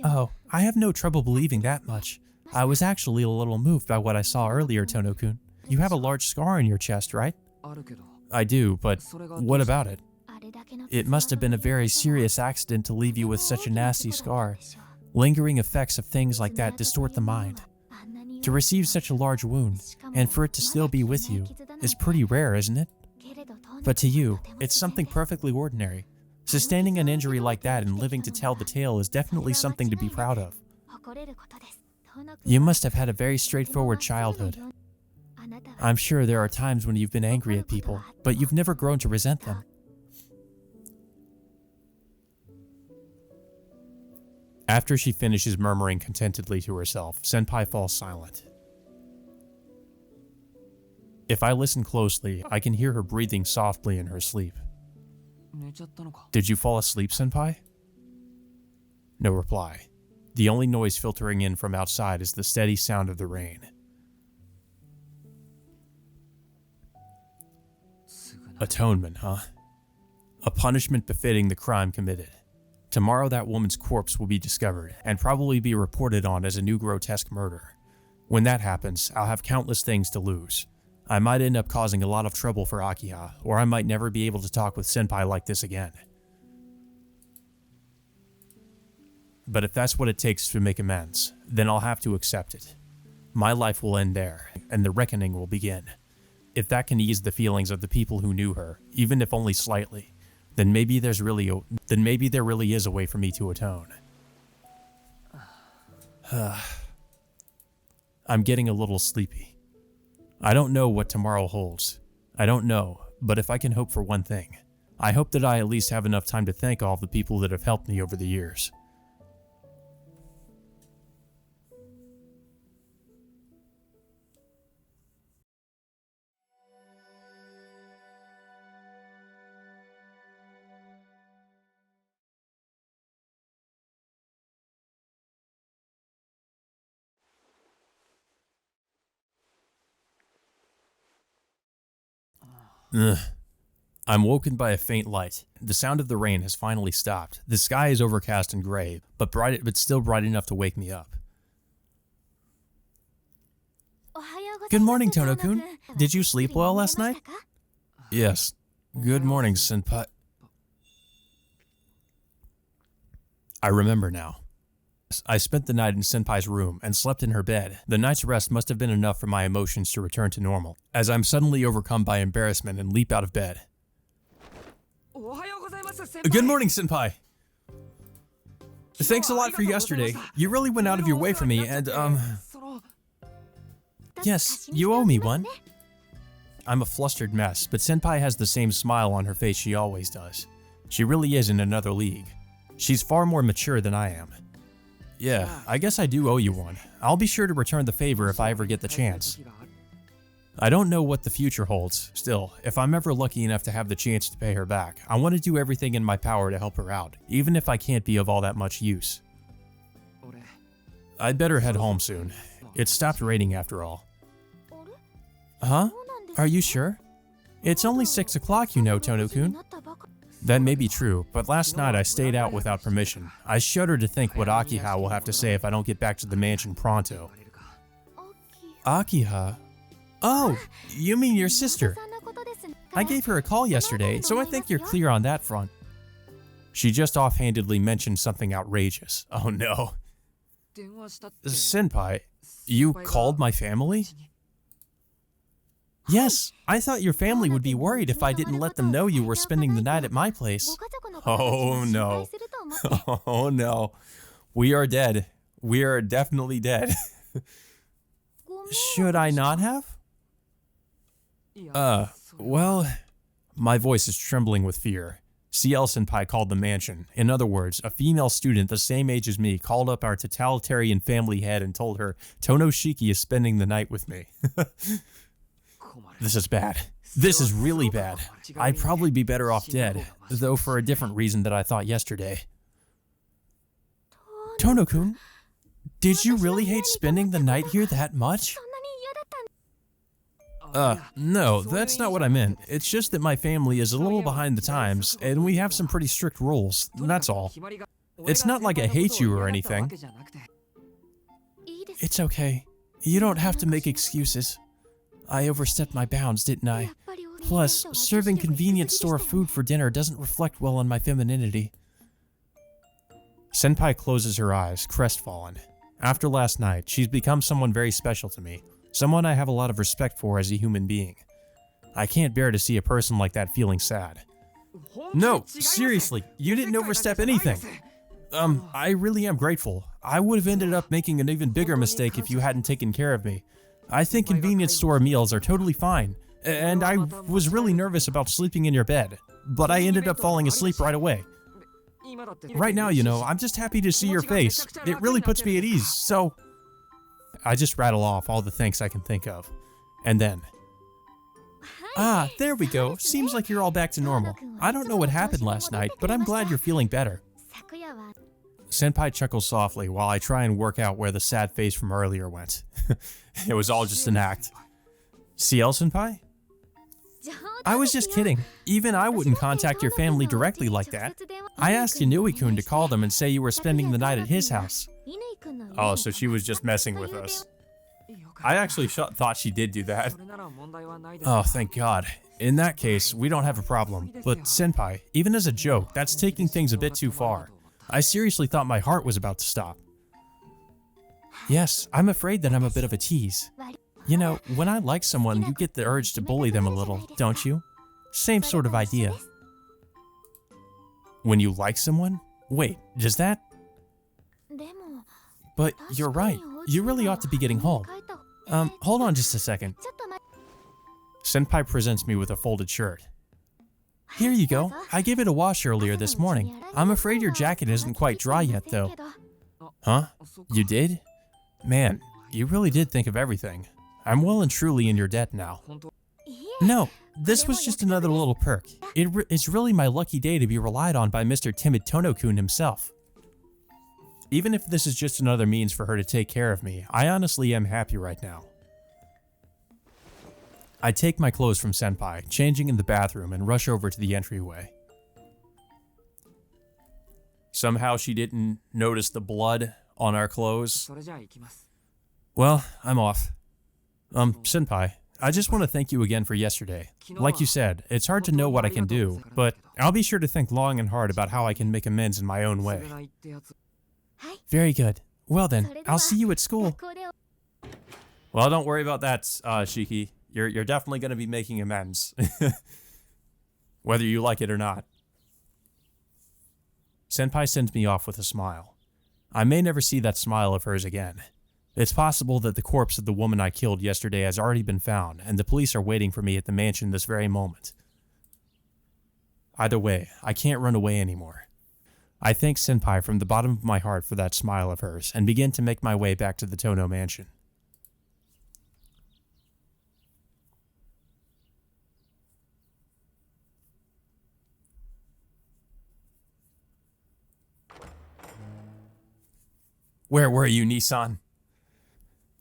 Oh, I have no trouble believing that much. I was actually a little moved by what I saw earlier, Tono-kun. You have a large scar on your chest, right? I do, but what about it? It must have been a very serious accident to leave you with such a nasty scar. Lingering effects of things like that distort the mind. To receive such a large wound, and for it to still be with you, is pretty rare, isn't it? But to you, it's something perfectly ordinary. Sustaining an injury like that and living to tell the tale is definitely something to be proud of. You must have had a very straightforward childhood. I'm sure there are times when you've been angry at people, but you've never grown to resent them. After she finishes murmuring contentedly to herself, Senpai falls silent. If I listen closely, I can hear her breathing softly in her sleep. Did you fall asleep, Senpai? No reply. The only noise filtering in from outside is the steady sound of the rain. Atonement, huh? A punishment befitting the crime committed. Tomorrow that woman's corpse will be discovered, and probably be reported on as a new grotesque murder. When that happens, I'll have countless things to lose. I might end up causing a lot of trouble for Akiha, or I might never be able to talk with Senpai like this again. But if that's what it takes to make amends, then I'll have to accept it. My life will end there, and the reckoning will begin. If that can ease the feelings of the people who knew her, even if only slightly, then maybe there really is a way for me to atone. I'm getting a little sleepy. I don't know what tomorrow holds. I don't know, but if I can hope for one thing, I hope that I at least have enough time to thank all of the people that have helped me over the years. Ugh. I'm woken by a faint light. The sound of the rain has finally stopped. The sky is overcast and gray, but still bright enough to wake me up. Good morning, Tono-kun. Did you sleep well last night? Yes. Good morning, Senpai. I remember now. I spent the night in Senpai's room and slept in her bed. The night's rest must have been enough for my emotions to return to normal, as I'm suddenly overcome by embarrassment and leap out of bed. Good morning, Senpai! Thanks a lot for yesterday. You really went out of your way for me, and, Yes, you owe me one. I'm a flustered mess, but Senpai has the same smile on her face she always does. She really is in another league. She's far more mature than I am. Yeah, I guess I do owe you one. I'll be sure to return the favor if I ever get the chance. I don't know what the future holds. Still, if I'm ever lucky enough to have the chance to pay her back, I want to do everything in my power to help her out, even if I can't be of all that much use. I'd better head home soon. It stopped raining after all. Huh? Are you sure? It's only 6 o'clock, you know, Tono-kun. That may be true, but last night I stayed out without permission. I shudder to think what Akiha will have to say if I don't get back to the mansion pronto. Akiha? Oh, you mean your sister? I gave her a call yesterday, so I think you're clear on that front. She just offhandedly mentioned something outrageous. Oh no. Senpai, you called my family? Yes, I thought your family would be worried if I didn't let them know you were spending the night at my place. Oh no. Oh no. We are dead. We are definitely dead. Should I not have? Well, my voice is trembling with fear. Ciel Senpai called the mansion. In other words, a female student the same age as me called up our totalitarian family head and told her Tonoshiki is spending the night with me. This is bad. This is really bad. I'd probably be better off dead, though for a different reason that I thought yesterday. Tono-kun, did you really hate spending the night here that much? No, that's not what I meant. It's just that my family is a little behind the times, and we have some pretty strict rules, that's all. It's not like I hate you or anything. It's okay. You don't have to make excuses. I overstepped my bounds, didn't I? Plus, serving convenience store food for dinner doesn't reflect well on my femininity. Senpai closes her eyes, crestfallen. After last night, she's become someone very special to me. Someone I have a lot of respect for as a human being. I can't bear to see a person like that feeling sad. No, seriously, you didn't overstep anything. I really am grateful. I would have ended up making an even bigger mistake if you hadn't taken care of me. I think convenience store meals are totally fine, and I was really nervous about sleeping in your bed, but I ended up falling asleep right away. Right now, you know, I'm just happy to see your face. It really puts me at ease, so... I just rattle off all the thanks I can think of. And then... Ah, there we go. Seems like you're all back to normal. I don't know what happened last night, but I'm glad you're feeling better. Senpai chuckles softly while I try and work out where the sad face from earlier went. It was all just an act. Ciel Senpai? I was just kidding. Even I wouldn't contact your family directly like that. I asked Inui-kun to call them and say you were spending the night at his house. Oh, so she was just messing with us. I actually thought she did do that. Oh, thank God. In that case, we don't have a problem. But Senpai, even as a joke, that's taking things a bit too far. I seriously thought my heart was about to stop. Yes, I'm afraid that I'm a bit of a tease. You know, when I like someone, you get the urge to bully them a little, don't you? Same sort of idea. When you like someone? Wait, does that... But you're right. You really ought to be getting home. Hold on just a second. Senpai presents me with a folded shirt. Here you go. I gave it a wash earlier this morning. I'm afraid your jacket isn't quite dry yet, though. Huh? You did? Man, you really did think of everything. I'm well and truly in your debt now. No, this was just another little perk. It's really my lucky day to be relied on by Mr. Timid Tono-kun himself. Even if this is just another means for her to take care of me, I honestly am happy right now. I take my clothes from Senpai, changing in the bathroom, and rush over to the entryway. Somehow she didn't notice the blood on our clothes. Well, I'm off. Senpai, I just want to thank you again for yesterday. Like you said, it's hard to know what I can do, but I'll be sure to think long and hard about how I can make amends in my own way. Very good. Well then, I'll see you at school. Well, don't worry about that, Shiki. You're definitely going to be making amends. Whether you like it or not. Senpai sends me off with a smile. I may never see that smile of hers again. It's possible that the corpse of the woman I killed yesterday has already been found, and the police are waiting for me at the mansion this very moment. Either way, I can't run away anymore. I thank Senpai from the bottom of my heart for that smile of hers, and begin to make my way back to the Tono mansion. Where were you, Nissan?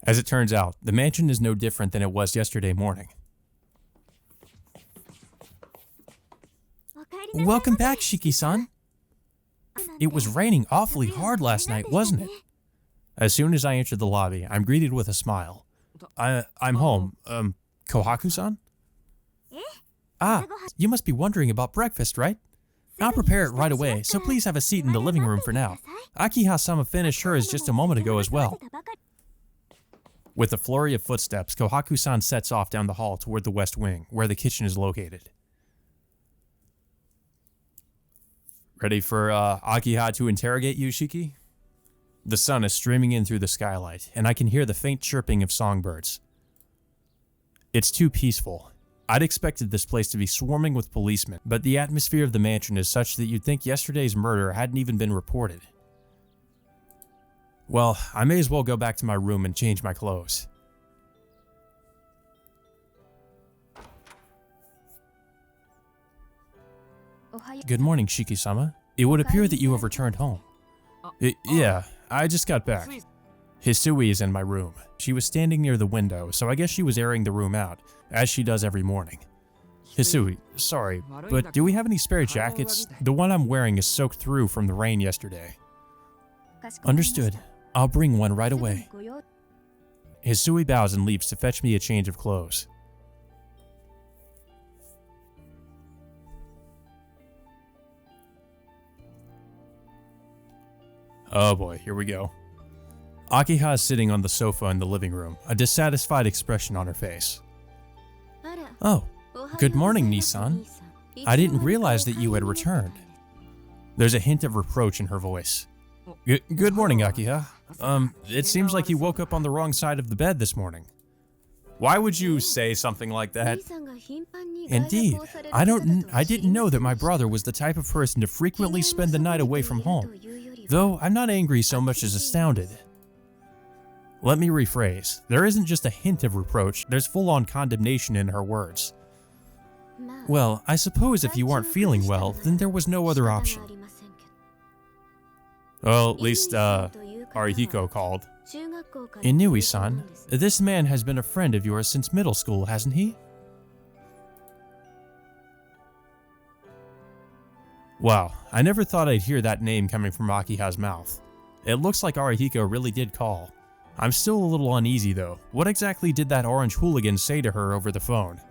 As it turns out, the mansion is no different than it was yesterday morning. Welcome back, Shiki-san. It was raining awfully hard last night, wasn't it? As soon as I entered the lobby, I'm greeted with a smile. I'm home. Kohaku-san? Ah, you must be wondering about breakfast, right? I'll prepare it right away, so please have a seat in the living room for now. Akiha-sama finished hers just a moment ago as well. With a flurry of footsteps, Kohaku-san sets off down the hall toward the west wing, where the kitchen is located. Ready for Akiha to interrogate you, Shiki? The sun is streaming in through the skylight, and I can hear the faint chirping of songbirds. It's too peaceful. I'd expected this place to be swarming with policemen, but the atmosphere of the mansion is such that you'd think yesterday's murder hadn't even been reported. Well, I may as well go back to my room and change my clothes. Good morning, Shiki-sama. It would appear that you have returned home. Yeah, I just got back. Hisui is in my room. She was standing near the window, so I guess she was airing the room out, as she does every morning. Hisui, sorry, but do we have any spare jackets? The one I'm wearing is soaked through from the rain yesterday. Understood. I'll bring one right away. Hisui bows and leaps to fetch me a change of clothes. Oh boy, here we go. Akiha is sitting on the sofa in the living room, a dissatisfied expression on her face. Oh, good morning, Nissan. I didn't realize that you had returned. There's a hint of reproach in her voice. Good morning, Akiha. It seems like you woke up on the wrong side of the bed this morning. Why would you say something like that? Indeed, I didn't know that my brother was the type of person to frequently spend the night away from home. Though I'm not angry so much as astounded. Let me rephrase. There isn't just a hint of reproach, there's full-on condemnation in her words. Well, I suppose if you aren't feeling well, then there was no other option. Well, at least, Arihiko called. Inui-san, this man has been a friend of yours since middle school, hasn't he? Wow, I never thought I'd hear that name coming from Akiha's mouth. It looks like Arihiko really did call. I'm still a little uneasy though. What exactly did that orange hooligan say to her over the phone?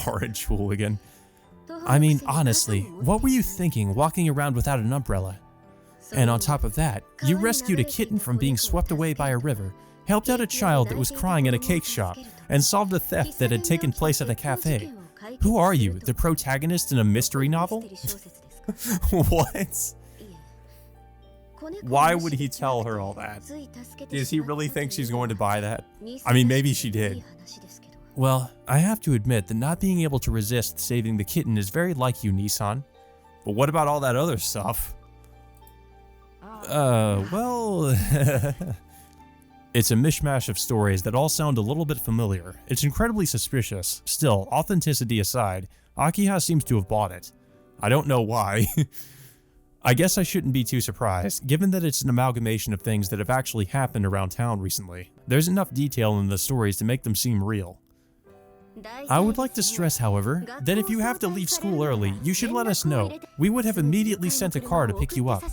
Orange hooligan. I mean, honestly, what were you thinking walking around without an umbrella? And on top of that, you rescued a kitten from being swept away by a river, helped out a child that was crying in a cake shop, and solved a theft that had taken place at a cafe. Who are you, the protagonist in a mystery novel? What? Why would he tell her all that? Does he really think she's going to buy that? I mean, maybe she did. Well, I have to admit that not being able to resist saving the kitten is very like you, Nissan. But what about all that other stuff? Well... It's a mishmash of stories that all sound a little bit familiar. It's incredibly suspicious. Still, authenticity aside, Akiha seems to have bought it. I don't know why. I guess I shouldn't be too surprised, given that it's an amalgamation of things that have actually happened around town recently. There's enough detail in the stories to make them seem real. I would like to stress, however, that if you have to leave school early, you should let us know. We would have immediately sent a car to pick you up.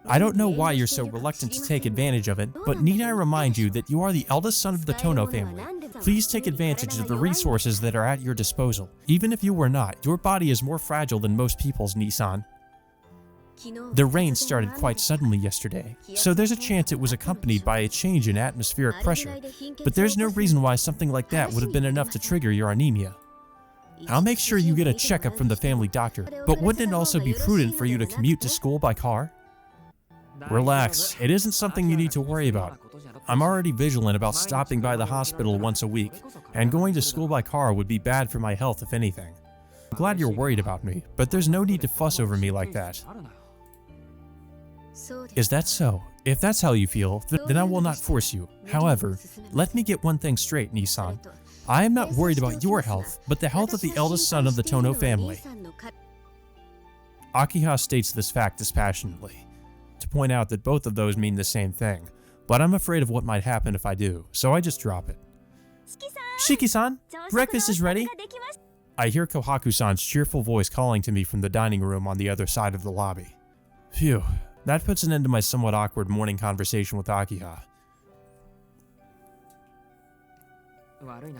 I don't know why you're so reluctant to take advantage of it, but need I remind you that you are the eldest son of the Tono family. Please take advantage of the resources that are at your disposal. Even if you were not, your body is more fragile than most people's, Nissan. The rain started quite suddenly yesterday, so there's a chance it was accompanied by a change in atmospheric pressure, but there's no reason why something like that would have been enough to trigger your anemia. I'll make sure you get a checkup from the family doctor, but wouldn't it also be prudent for you to commute to school by car? Relax, it isn't something you need to worry about. I'm already vigilant about stopping by the hospital once a week, and going to school by car would be bad for my health if anything. I'm glad you're worried about me, but there's no need to fuss over me like that. Is that so? If that's how you feel, then I will not force you. However, let me get one thing straight, Nissan. I am not worried about your health, but the health of the eldest son of the Tono family. Akiha states this fact dispassionately. to point out that both of those mean the same thing, but I'm afraid of what might happen if I do, so I just drop it. Shiki-san, breakfast is ready. I hear Kohaku-san's cheerful voice calling to me from the dining room on the other side of the lobby. Phew, that puts an end to my somewhat awkward morning conversation with Akiha.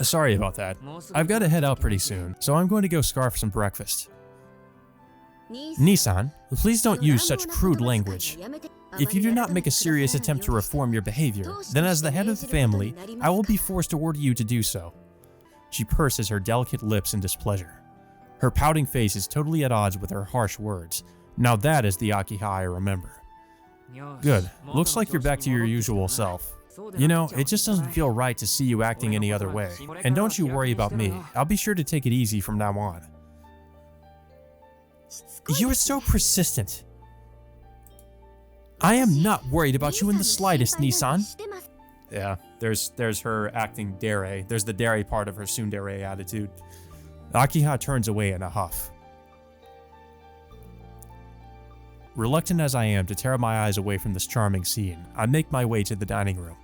Sorry about that. I've got to head out pretty soon, so I'm going to go scarf some breakfast. Nissan, please don't use such crude language. If you do not make a serious attempt to reform your behavior, then as the head of the family, I will be forced to order you to do so. She purses her delicate lips in displeasure. Her pouting face is totally at odds with her harsh words. Now that is the Akiha I remember. Good. Looks like you're back to your usual self. You know, it just doesn't feel right to see you acting any other way. And don't you worry about me. I'll be sure to take it easy from now on. You are so persistent. I am not worried about you in the slightest, Nissan. Yeah, there's her acting dere. There's the dere part of her tsundere attitude. Akiha turns away in a huff. Reluctant as I am to tear my eyes away from this charming scene, I make my way to the dining room.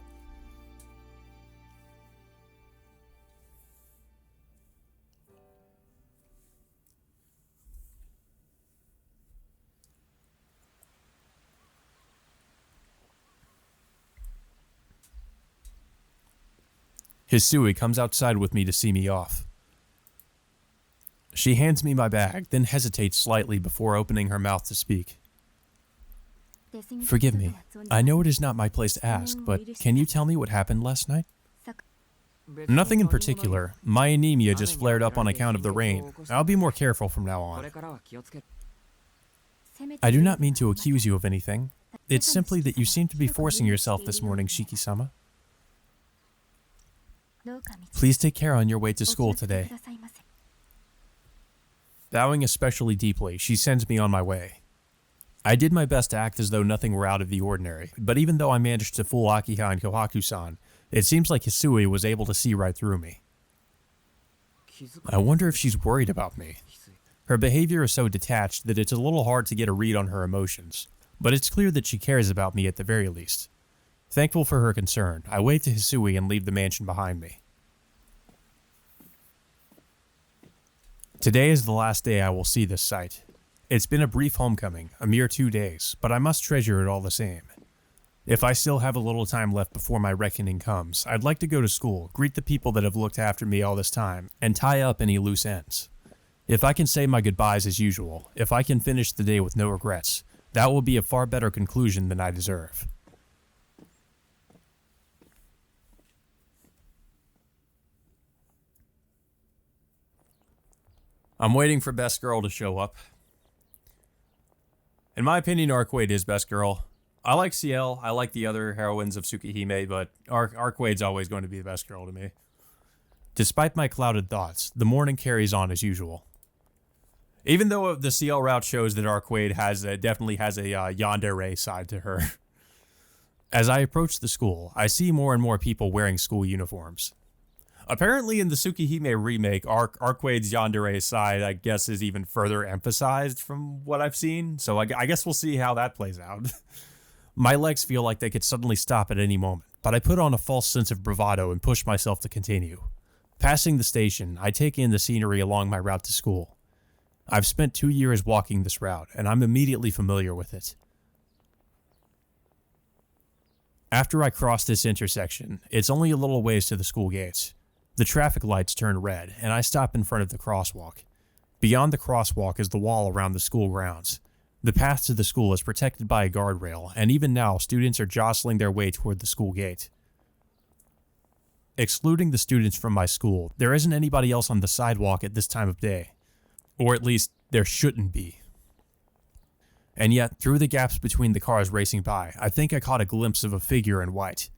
Hisui comes outside with me to see me off. She hands me my bag, then hesitates slightly before opening her mouth to speak. Forgive me. I know it is not my place to ask, but can you tell me what happened last night? Nothing in particular. My anemia just flared up on account of the rain. I'll be more careful from now on. I do not mean to accuse you of anything. It's simply that you seem to be forcing yourself this morning, Shiki-sama. Please take care on your way to school today. Bowing especially deeply, she sends me on my way. I did my best to act as though nothing were out of the ordinary, but even though I managed to fool Akiha and Kohaku-san, it seems like Hisui was able to see right through me. I wonder if she's worried about me. Her behavior is so detached that it's a little hard to get a read on her emotions, but it's clear that she cares about me at the very least. Thankful for her concern, I wave to Hisui and leave the mansion behind me. Today is the last day I will see this site. It's been a brief homecoming, a mere 2 days, but I must treasure it all the same. If I still have a little time left before my reckoning comes, I'd like to go to school, greet the people that have looked after me all this time, and tie up any loose ends. If I can say my goodbyes as usual, if I can finish the day with no regrets, that will be a far better conclusion than I deserve. I'm waiting for Best Girl to show up. In my opinion, Arcade is Best Girl. I like Ciel, I like the other heroines of Tsukihime, but Arcade's always going to be the Best Girl to me. Despite my clouded thoughts, the morning carries on as usual. Even though the Ciel route shows that Arcade definitely has a yandere side to her. As I approach the school, I see more and more people wearing school uniforms. Apparently in the Tsukihime remake, Arcade's yandere side, I guess, is even further emphasized from what I've seen, so I guess we'll see how that plays out. My legs feel like they could suddenly stop at any moment, but I put on a false sense of bravado and push myself to continue. Passing the station, I take in the scenery along my route to school. I've spent 2 years walking this route, and I'm immediately familiar with it. After I cross this intersection, it's only a little ways to the school gates. The traffic lights turn red, and I stop in front of the crosswalk. Beyond the crosswalk is the wall around the school grounds. The path to the school is protected by a guardrail, and even now students are jostling their way toward the school gate. Excluding the students from my school, there isn't anybody else on the sidewalk at this time of day. Or at least, there shouldn't be. And yet, through the gaps between the cars racing by, I think I caught a glimpse of a figure in white.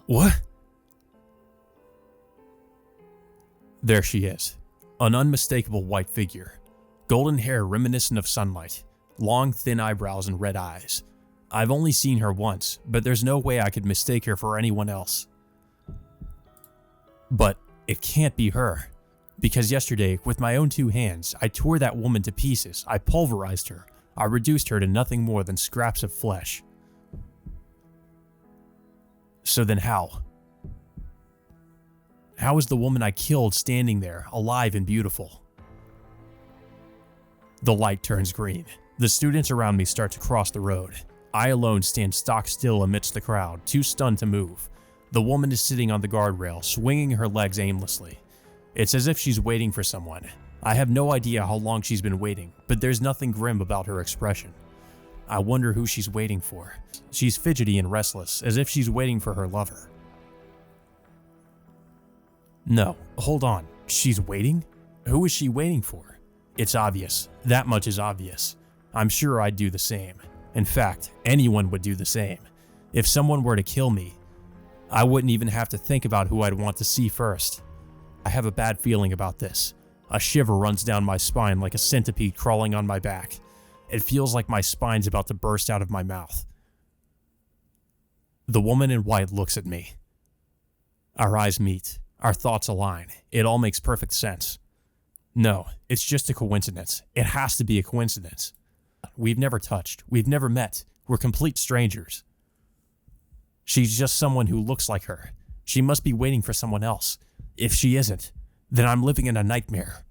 What? There she is, an unmistakable white figure. Golden hair reminiscent of sunlight, long thin eyebrows and red eyes. I've only seen her once, but there's no way I could mistake her for anyone else. But it can't be her. Because yesterday, with my own 2 hands, I tore that woman to pieces. I pulverized her. I reduced her to nothing more than scraps of flesh. So then how? How is the woman I killed standing there, alive and beautiful? The light turns green. The students around me start to cross the road. I alone stand stock still amidst the crowd, too stunned to move. The woman is sitting on the guardrail, swinging her legs aimlessly. It's as if she's waiting for someone. I have no idea how long she's been waiting, but there's nothing grim about her expression. I wonder who she's waiting for. She's fidgety and restless, as if she's waiting for her lover. No, hold on. She's waiting? Who is she waiting for? It's obvious. That much is obvious. I'm sure I'd do the same. In fact, anyone would do the same. If someone were to kill me, I wouldn't even have to think about who I'd want to see first. I have a bad feeling about this. A shiver runs down my spine like a centipede crawling on my back. It feels like my spine's about to burst out of my mouth. The woman in white looks at me. Our eyes meet. Our thoughts align. It all makes perfect sense. No, it's just a coincidence. It has to be a coincidence. We've never touched. We've never met. We're complete strangers. She's just someone who looks like her. She must be waiting for someone else. If she isn't, then I'm living in a nightmare.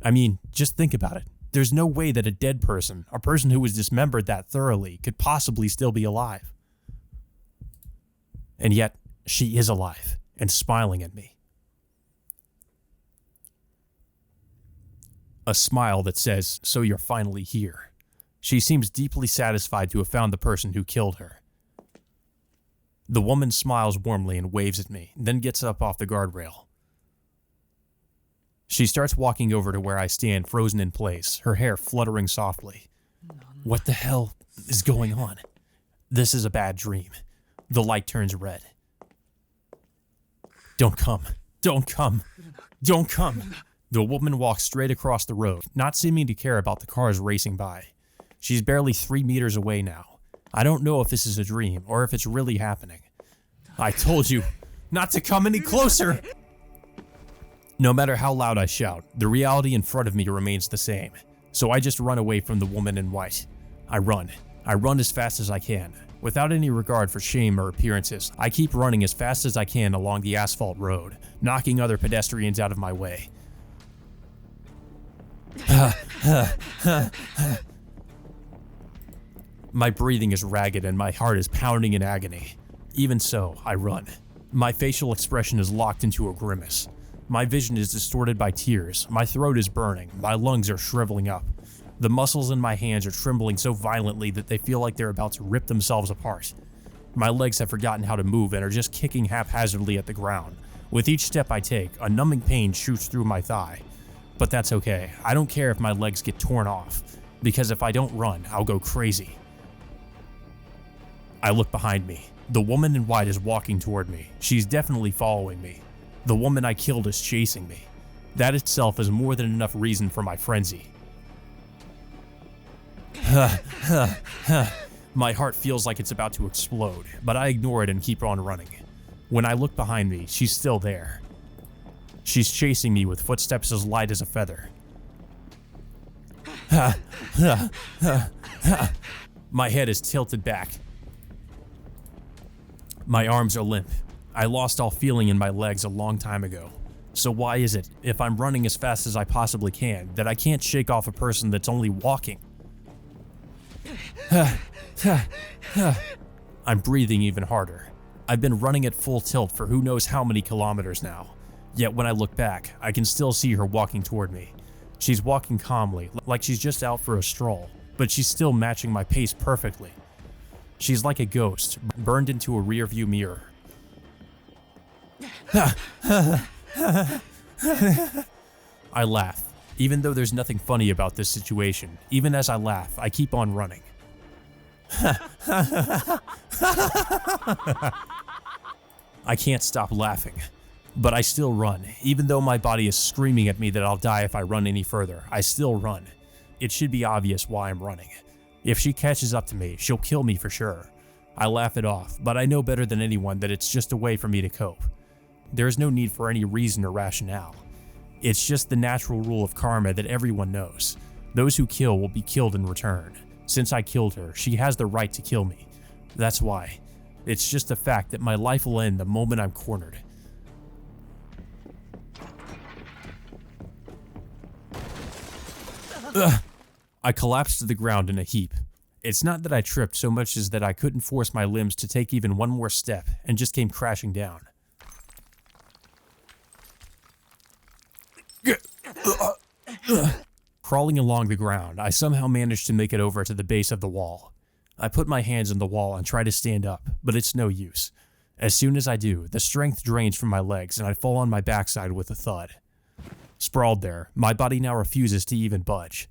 I mean, just think about it. There's no way that a dead person, a person who was dismembered that thoroughly, could possibly still be alive. And yet, she is alive and smiling at me. A smile that says, "So you're finally here." She seems deeply satisfied to have found the person who killed her. The woman smiles warmly and waves at me, then gets up off the guardrail. She starts walking over to where I stand frozen in place, her hair fluttering softly. What the hell is going on? This is a bad dream. The light turns red. Don't come. Don't come. Don't come. The woman walks straight across the road, not seeming to care about the cars racing by. She's barely 3 meters away now. I don't know if this is a dream or if it's really happening. I told you not to come any closer! No matter how loud I shout, the reality in front of me remains the same. So I just run away from the woman in white. I run. I run as fast as I can. Without any regard for shame or appearances, I keep running as fast as I can along the asphalt road, knocking other pedestrians out of my way. My breathing is ragged and my heart is pounding in agony. Even so, I run. My facial expression is locked into a grimace. My vision is distorted by tears. My throat is burning. My lungs are shriveling up. The muscles in my hands are trembling so violently that they feel like they're about to rip themselves apart. My legs have forgotten how to move and are just kicking haphazardly at the ground. With each step I take, a numbing pain shoots through my thigh. But that's okay. I don't care if my legs get torn off, because if I don't run, I'll go crazy. I look behind me. The woman in white is walking toward me. She's definitely following me. The woman I killed is chasing me. That itself is more than enough reason for my frenzy. My heart feels like it's about to explode, but I ignore it and keep on running. When I look behind me, she's still there. She's chasing me with footsteps as light as a feather. My head is tilted back. My arms are limp. I lost all feeling in my legs a long time ago. So why is it, if I'm running as fast as I possibly can, that I can't shake off a person that's only walking? I'm breathing even harder. I've been running at full tilt for who knows how many kilometers now. Yet when I look back, I can still see her walking toward me. She's walking calmly, like she's just out for a stroll, but she's still matching my pace perfectly. She's like a ghost, burned into a rearview mirror. I laugh, even though there's nothing funny about this situation. Even as I laugh, I keep on running. I can't stop laughing, but I still run. Even though my body is screaming at me that I'll die if I run any further, I still run. It should be obvious why I'm running. If she catches up to me, she'll kill me for sure. I laugh it off, but I know better than anyone that it's just a way for me to cope. There is no need for any reason or rationale. It's just the natural rule of karma that everyone knows. Those who kill will be killed in return. Since I killed her, she has the right to kill me. That's why. It's just a fact that my life will end the moment I'm cornered. Ugh. I collapsed to the ground in a heap. It's not that I tripped so much as that I couldn't force my limbs to take even one more step and just came crashing down. Crawling along the ground, I somehow managed to make it over to the base of the wall. I put my hands on the wall and try to stand up, but it's no use. As soon as I do, the strength drains from my legs and I fall on my backside with a thud. Sprawled there, my body now refuses to even budge.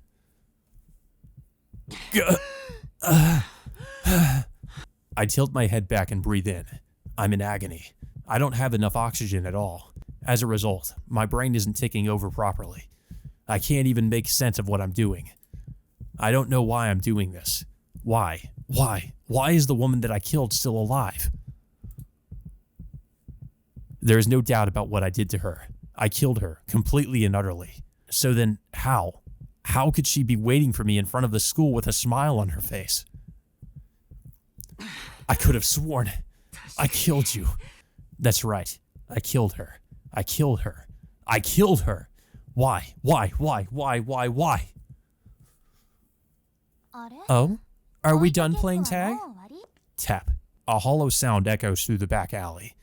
I tilt my head back and breathe in. I'm in agony. I don't have enough oxygen at all. As a result, my brain isn't ticking over properly. I can't even make sense of what I'm doing. I don't know why I'm doing this. Why? Why is the woman that I killed still alive? There is no doubt about what I did to her. I killed her, completely and utterly. So then, how? How could she be waiting for me in front of the school with a smile on her face? I could have sworn I killed you. That's right. I killed her. I killed her. I killed her. Why? Oh? Are we done playing tag? Tap. A hollow sound echoes through the back alley.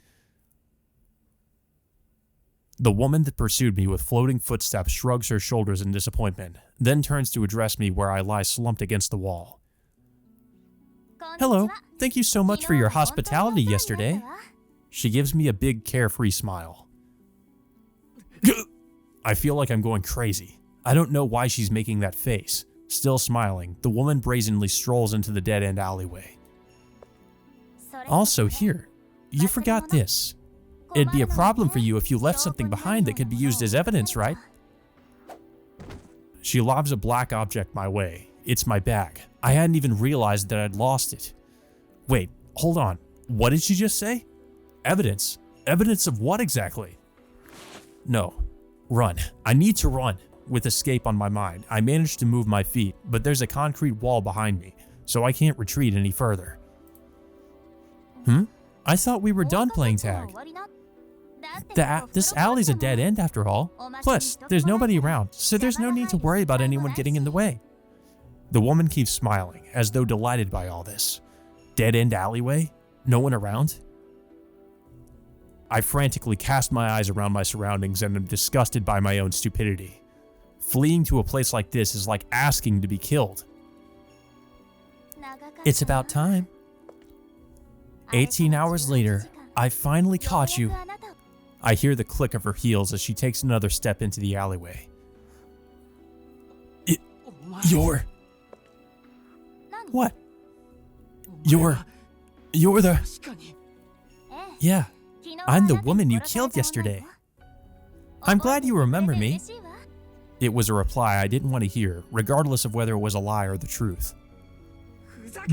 The woman that pursued me with floating footsteps shrugs her shoulders in disappointment, then turns to address me where I lie slumped against the wall. Hello, thank you so much for your hospitality yesterday. She gives me a big carefree smile. I feel like I'm going crazy. I don't know why she's making that face. Still smiling, the woman brazenly strolls into the dead-end alleyway. Also here, you forgot this. It'd be a problem for you if you left something behind that could be used as evidence, right? She lobs a black object my way. It's my bag. I hadn't even realized that I'd lost it. Wait, hold on. What did she just say? Evidence? Evidence of what exactly? No. Run. I need to run. With escape on my mind, I manage to move my feet, but there's a concrete wall behind me, so I can't retreat any further. I thought we were done playing tag. This alley's a dead end after all. Plus, there's nobody around, so there's no need to worry about anyone getting in the way. The woman keeps smiling, as though delighted by all this. Dead end alleyway? No one around? I frantically cast my eyes around my surroundings and am disgusted by my own stupidity. Fleeing to a place like this is like asking to be killed. It's about time. 18 hours later, I finally caught you. I hear the click of her heels as she takes another step into the alleyway. You're... What? You're the... Yeah, I'm the woman you killed yesterday. I'm glad you remember me. It was a reply I didn't want to hear, regardless of whether it was a lie or the truth.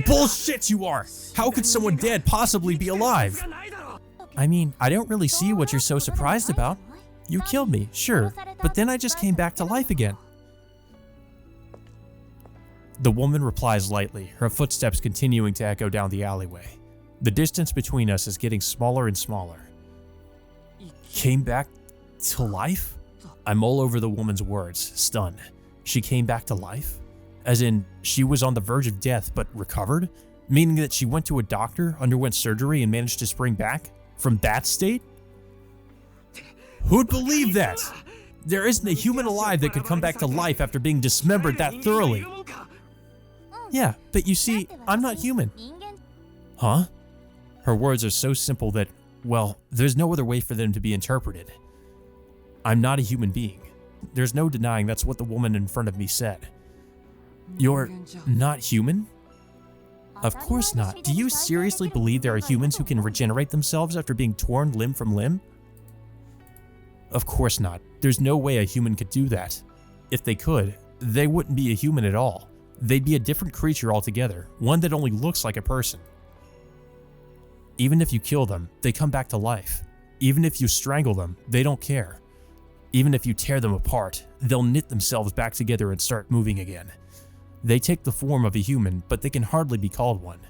Bullshit you are! How could someone dead possibly be alive? I mean, I don't really see what you're so surprised about. You killed me, sure, but then I just came back to life again. The woman replies lightly, her footsteps continuing to echo down the alleyway. The distance between us is getting smaller and smaller. Came back to life? I'm all over the woman's words, stunned. She came back to life? As in, she was on the verge of death but recovered? Meaning that she went to a doctor, underwent surgery, and managed to spring back? From that state? Who'd believe that? There isn't a human alive that could come back to life after being dismembered that thoroughly. Yeah, but you see, I'm not human. Huh? Her words are so simple that, well, there's no other way for them to be interpreted. I'm not a human being. There's no denying that's what the woman in front of me said. You're not human? Of course not. Do you seriously believe there are humans who can regenerate themselves after being torn limb from limb? Of course not. There's no way a human could do that. If they could, they wouldn't be a human at all. They'd be a different creature altogether, one that only looks like a person. Even if you kill them, they come back to life. Even if you strangle them, they don't care. Even if you tear them apart, they'll knit themselves back together and start moving again. They take the form of a human, but they can hardly be called one.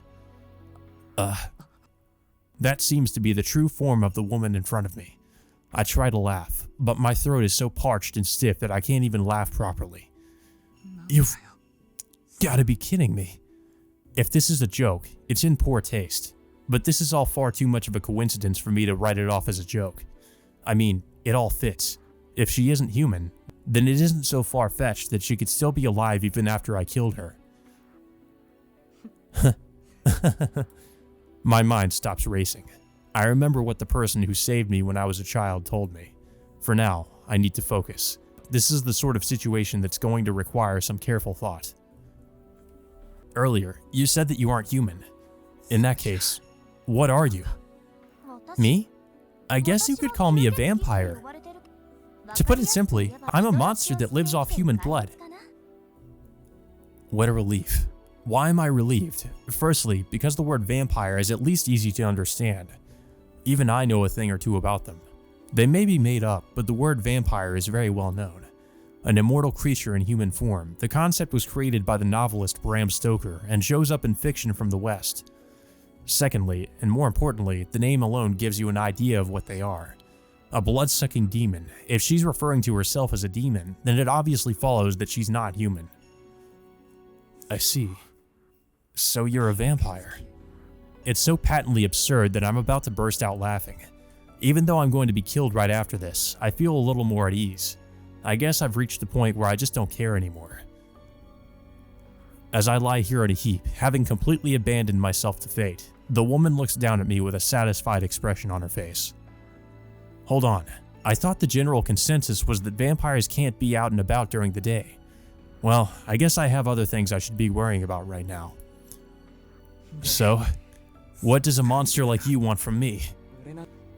That seems to be the true form of the woman in front of me. I try to laugh, but my throat is so parched and stiff that I can't even laugh properly. You've gotta be kidding me. If this is a joke, it's in poor taste. But this is all far too much of a coincidence for me to write it off as a joke. I mean, it all fits. If she isn't human, then it isn't so far-fetched that she could still be alive even after I killed her. My mind stops racing. I remember what the person who saved me when I was a child told me. For now, I need to focus. This is the sort of situation that's going to require some careful thought. Earlier, you said that you aren't human. In that case, what are you? Me? I guess you could call me a vampire. To put it simply, I'm a monster that lives off human blood. What a relief. Why am I relieved? Firstly, because the word vampire is at least easy to understand. Even I know a thing or two about them. They may be made up, but the word vampire is very well known. An immortal creature in human form, the concept was created by the novelist Bram Stoker and shows up in fiction from the West. Secondly, and more importantly, the name alone gives you an idea of what they are. A blood-sucking demon. If she's referring to herself as a demon, then it obviously follows that she's not human. I see. So you're a vampire. It's so patently absurd that I'm about to burst out laughing. Even though I'm going to be killed right after this, I feel a little more at ease. I guess I've reached the point where I just don't care anymore. As I lie here in a heap, having completely abandoned myself to fate, the woman looks down at me with a satisfied expression on her face. Hold on, I thought the general consensus was that vampires can't be out and about during the day. Well, I guess I have other things I should be worrying about right now. So, what does a monster like you want from me?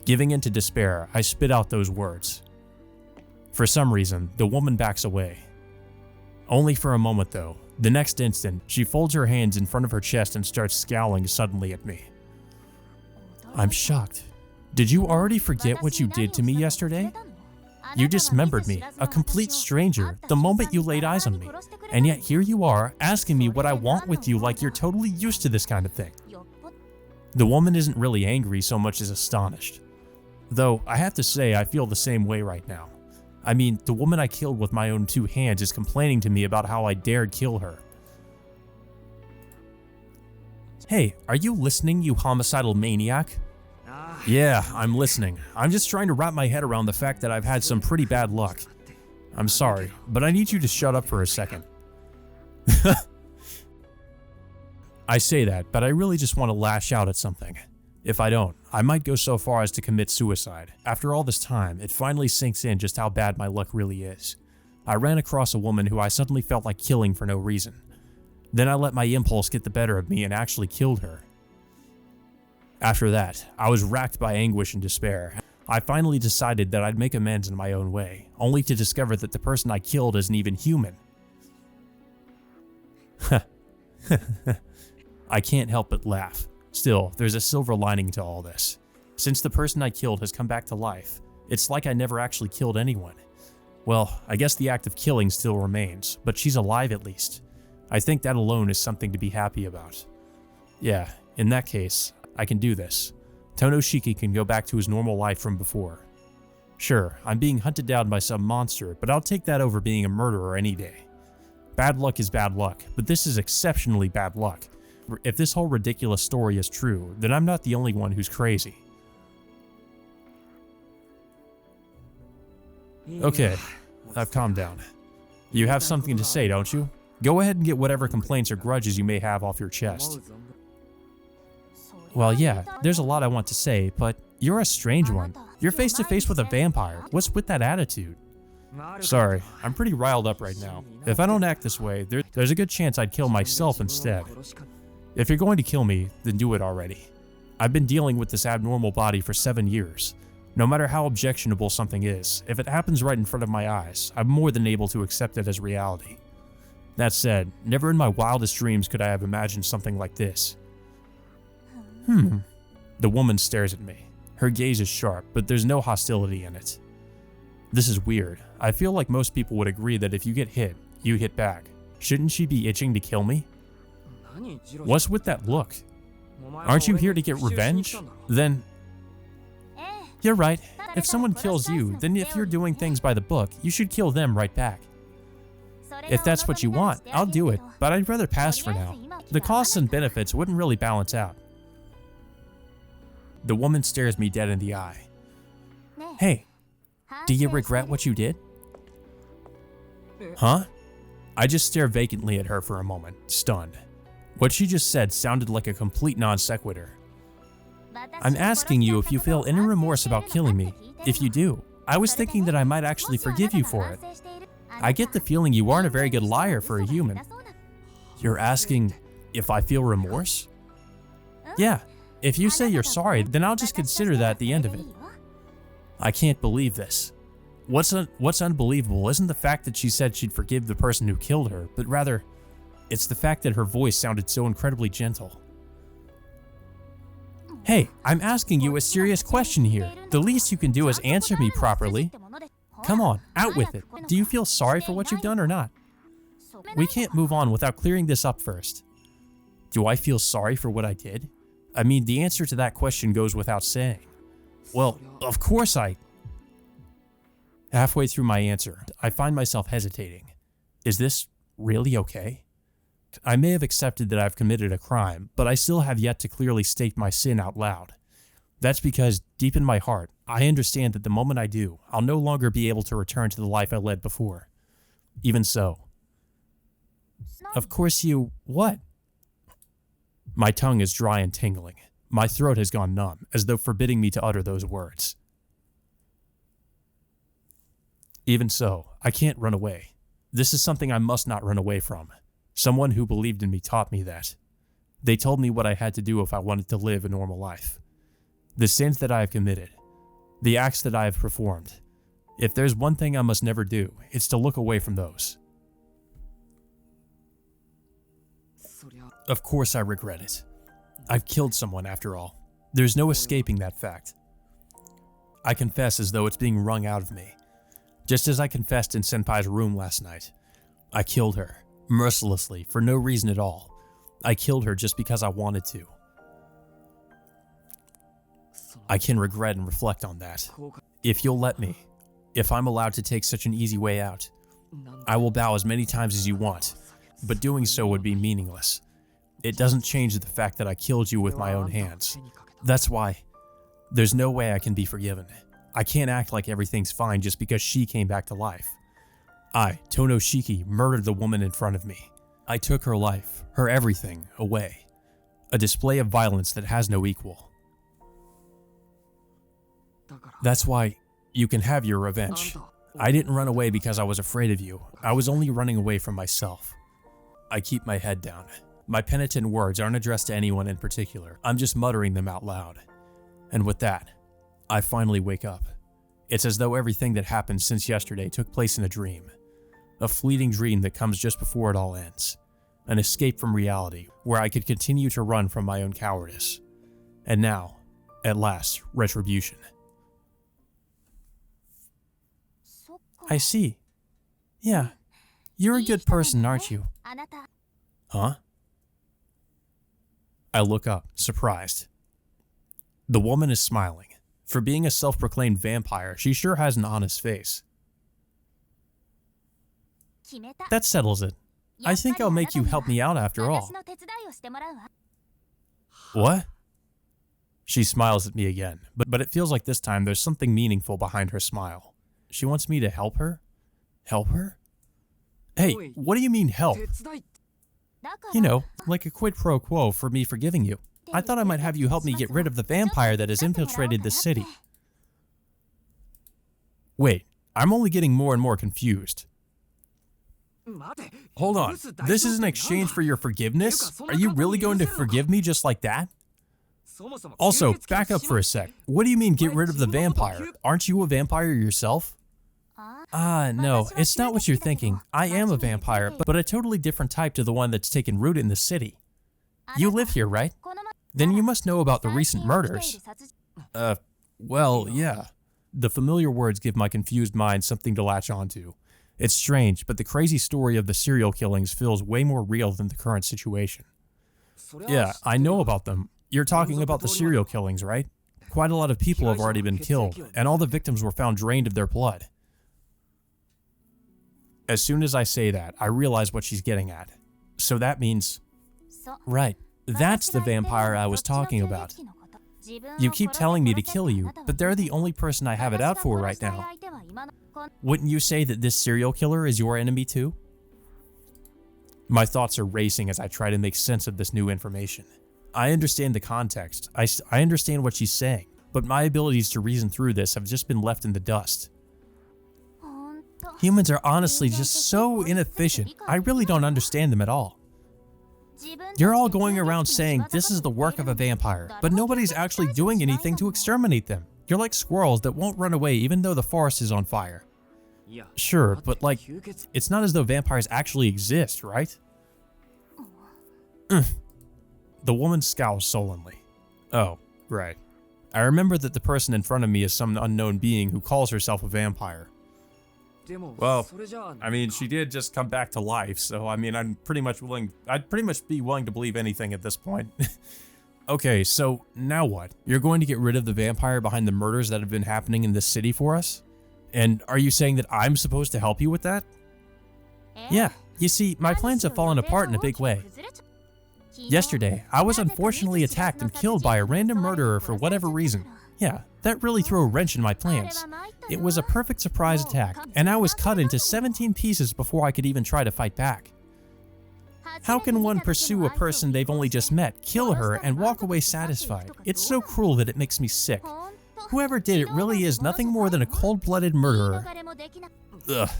Giving in to despair, I spit out those words. For some reason, the woman backs away. Only for a moment though. The next instant, she folds her hands in front of her chest and starts scowling suddenly at me. I'm shocked. Did you already forget what you did to me yesterday? You dismembered me, a complete stranger, the moment you laid eyes on me. And yet here you are, asking me what I want with you like you're totally used to this kind of thing. The woman isn't really angry so much as astonished. Though, I have to say I feel the same way right now. I mean, the woman I killed with my own 2 hands is complaining to me about how I dared kill her. Hey, are you listening, you homicidal maniac? Yeah, I'm listening. I'm just trying to wrap my head around the fact that I've had some pretty bad luck. I'm sorry, but I need you to shut up for a second. I say that, but I really just want to lash out at something. If I don't, I might go so far as to commit suicide. After all this time, it finally sinks in just how bad my luck really is. I ran across a woman who I suddenly felt like killing for no reason. Then I let my impulse get the better of me and actually killed her. After that, I was racked by anguish and despair. I finally decided that I'd make amends in my own way, only to discover that the person I killed isn't even human. I can't help but laugh. Still, there's a silver lining to all this. Since the person I killed has come back to life, it's like I never actually killed anyone. Well, I guess the act of killing still remains, but she's alive at least. I think that alone is something to be happy about. Yeah, in that case, I can do this. Tonoshiki can go back to his normal life from before. Sure, I'm being hunted down by some monster, but I'll take that over being a murderer any day. Bad luck is bad luck, but this is exceptionally bad luck. If this whole ridiculous story is true, then I'm not the only one who's crazy. Okay, I've calmed down. You have something to say, don't you? Go ahead and get whatever complaints or grudges you may have off your chest. Well, yeah, there's a lot I want to say, but you're a strange one. You're face to face with a vampire. What's with that attitude? Sorry, I'm pretty riled up right now. If I don't act this way, there's a good chance I'd kill myself instead. If you're going to kill me, then do it already. I've been dealing with this abnormal body for 7 years. No matter how objectionable something is, if it happens right in front of my eyes, I'm more than able to accept it as reality. That said, never in my wildest dreams could I have imagined something like this. The woman stares at me. Her gaze is sharp, but there's no hostility in it. This is weird. I feel like most people would agree that if you get hit, you hit back. Shouldn't she be itching to kill me? What's with that look? Aren't you here to get revenge? Then... You're right. If someone kills you, then if you're doing things by the book, you should kill them right back. If that's what you want, I'll do it, but I'd rather pass for now. The costs and benefits wouldn't really balance out. The woman stares me dead in the eye. Hey, do you regret what you did? Huh? I just stare vacantly at her for a moment, stunned. What she just said sounded like a complete non sequitur. I'm asking you if you feel any remorse about killing me. If you do, I was thinking that I might actually forgive you for it. I get the feeling you aren't a very good liar for a human. You're asking if I feel remorse? Yeah, if you say you're sorry, then I'll just consider that the end of it. I can't believe this. What's unbelievable isn't the fact that she said she'd forgive the person who killed her, but rather, it's the fact that her voice sounded so incredibly gentle. Hey, I'm asking you a serious question here. The least you can do is answer me properly. Come on, out with it. Do you feel sorry for what you've done or not? We can't move on without clearing this up first. Do I feel sorry for what I did? I mean, the answer to that question goes without saying. Well, of course I... Halfway through my answer, I find myself hesitating. Is this really okay? I may have accepted that I've committed a crime, but I still have yet to clearly state my sin out loud. That's because, deep in my heart, I understand that the moment I do, I'll no longer be able to return to the life I led before. Even so. Of course you... What? My tongue is dry and tingling. My throat has gone numb, as though forbidding me to utter those words. Even so, I can't run away. This is something I must not run away from. Someone who believed in me taught me that. They told me what I had to do if I wanted to live a normal life. The sins that I have committed, the acts that I have performed. If there's one thing I must never do, it's to look away from those. Of course I regret it. I've killed someone after all. There's no escaping that fact. I confess as though it's being wrung out of me. Just as I confessed in Senpai's room last night. I killed her, mercilessly, for no reason at all. I killed her just because I wanted to. I can regret and reflect on that. If you'll let me, if I'm allowed to take such an easy way out, I will bow as many times as you want, but doing so would be meaningless. It doesn't change the fact that I killed you with my own hands. That's why there's no way I can be forgiven. I can't act like everything's fine just because she came back to life. I, Tonoshiki, murdered the woman in front of me. I took her life, her everything, away. A display of violence that has no equal. That's why you can have your revenge. I didn't run away because I was afraid of you. I was only running away from myself. I keep my head down. My penitent words aren't addressed to anyone in particular. I'm just muttering them out loud. And with that, I finally wake up. It's as though everything that happened since yesterday took place in a dream. A fleeting dream that comes just before it all ends. An escape from reality, where I could continue to run from my own cowardice. And now, at last, retribution. I see. Yeah. You're a good person, aren't you? Huh? I look up, surprised. The woman is smiling. For being a self-proclaimed vampire, she sure has an honest face. That settles it. I think I'll make you help me out after all. What? She smiles at me again, but it feels like this time there's something meaningful behind her smile. She wants me to help her? Help her? Hey, what do you mean help? You know, like a quid pro quo for me forgiving you. I thought I might have you help me get rid of the vampire that has infiltrated the city. Wait, I'm only getting more and more confused. Hold on, this is an exchange for your forgiveness? Are you really going to forgive me just like that? Also, back up for a sec. What do you mean get rid of the vampire? Aren't you a vampire yourself? No, it's not what you're thinking. I am a vampire, but a totally different type to the one that's taken root in the city. You live here, right? Then you must know about the recent murders. Well, yeah. the familiar words give my confused mind something to latch onto. It's strange, but the crazy story of the serial killings feels way more real than the current situation. Yeah, I know about them. You're talking about the serial killings, right? Quite a lot of people have already been killed, and all the victims were found drained of their blood. As soon as I say that, I realize what she's getting at. So that means... Right, that's the vampire I was talking about. You keep telling me to kill you, but they're the only person I have it out for right now. Wouldn't you say that this serial killer is your enemy too? My thoughts are racing as I try to make sense of this new information. I understand the context, I understand what she's saying, but my abilities to reason through this have just been left in the dust. Humans are honestly just so inefficient, I really don't understand them at all. You're all going around saying this is the work of a vampire, but nobody's actually doing anything to exterminate them. You're like squirrels that won't run away even though the forest is on fire. Sure, but like, it's not as though vampires actually exist, right? The woman scowls sullenly. Oh, right. I remember that the person in front of me is some unknown being who calls herself a vampire. Well, I mean, she did just come back to life, so I mean, I'd pretty much be willing to believe anything at this point. Okay, so now what? You're going to get rid of the vampire behind the murders that have been happening in this city for us? And are you saying that I'm supposed to help you with that? Yeah, you see, my plans have fallen apart in a big way. Yesterday, I was unfortunately attacked and killed by a random murderer for whatever reason. Yeah, that really threw a wrench in my plans. It was a perfect surprise attack, and I was cut into 17 pieces before I could even try to fight back. How can one pursue a person they've only just met, kill her, and walk away satisfied? It's so cruel that it makes me sick. Whoever did it really is nothing more than a cold-blooded murderer. Ugh.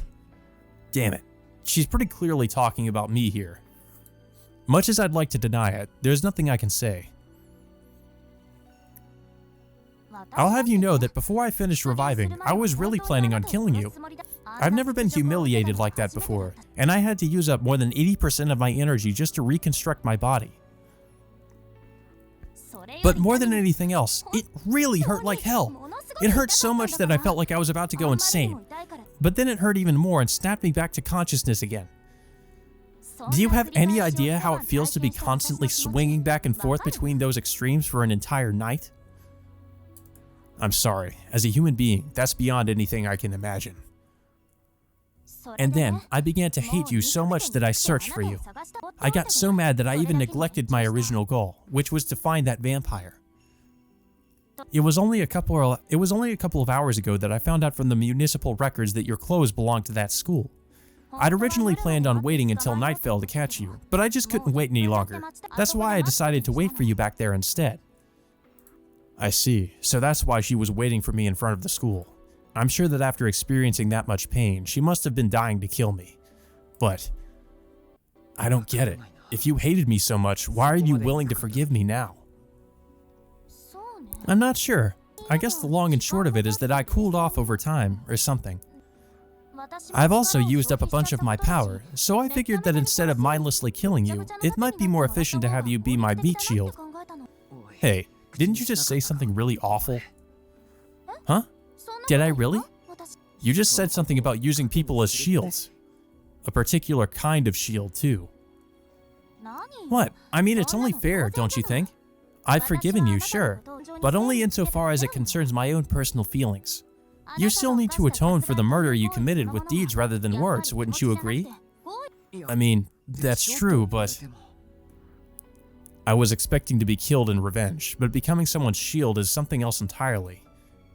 Damn it. She's pretty clearly talking about me here. Much as I'd like to deny it, there's nothing I can say. I'll have you know that before I finished reviving, I was really planning on killing you. I've never been humiliated like that before, and I had to use up more than 80% of my energy just to reconstruct my body. But more than anything else, it really hurt like hell. It hurt so much that I felt like I was about to go insane. But then it hurt even more and snapped me back to consciousness again. Do you have any idea how it feels to be constantly swinging back and forth between those extremes for an entire night? I'm sorry, as a human being, that's beyond anything I can imagine. And then, I began to hate you so much that I searched for you. I got so mad that I even neglected my original goal, which was to find that vampire. It was only a couple of hours ago that I found out from the municipal records that your clothes belonged to that school. I'd originally planned on waiting until night fell to catch you, but I just couldn't wait any longer. That's why I decided to wait for you back there instead. I see, so that's why she was waiting for me in front of the school. I'm sure that after experiencing that much pain, she must have been dying to kill me. But I don't get it. If you hated me so much, why are you willing to forgive me now? I'm not sure. I guess the long and short of it is that I cooled off over time, or something. I've also used up a bunch of my power, so I figured that instead of mindlessly killing you, it might be more efficient to have you be my meat shield. Hey, didn't you just say something really awful? Huh? Did I really? You just said something about using people as shields. A particular kind of shield, too. What? I mean, it's only fair, don't you think? I've forgiven you, sure, but only insofar as it concerns my own personal feelings. You still need to atone for the murder you committed with deeds rather than words, wouldn't you agree? I mean, that's true, but... I was expecting to be killed in revenge, but becoming someone's shield is something else entirely.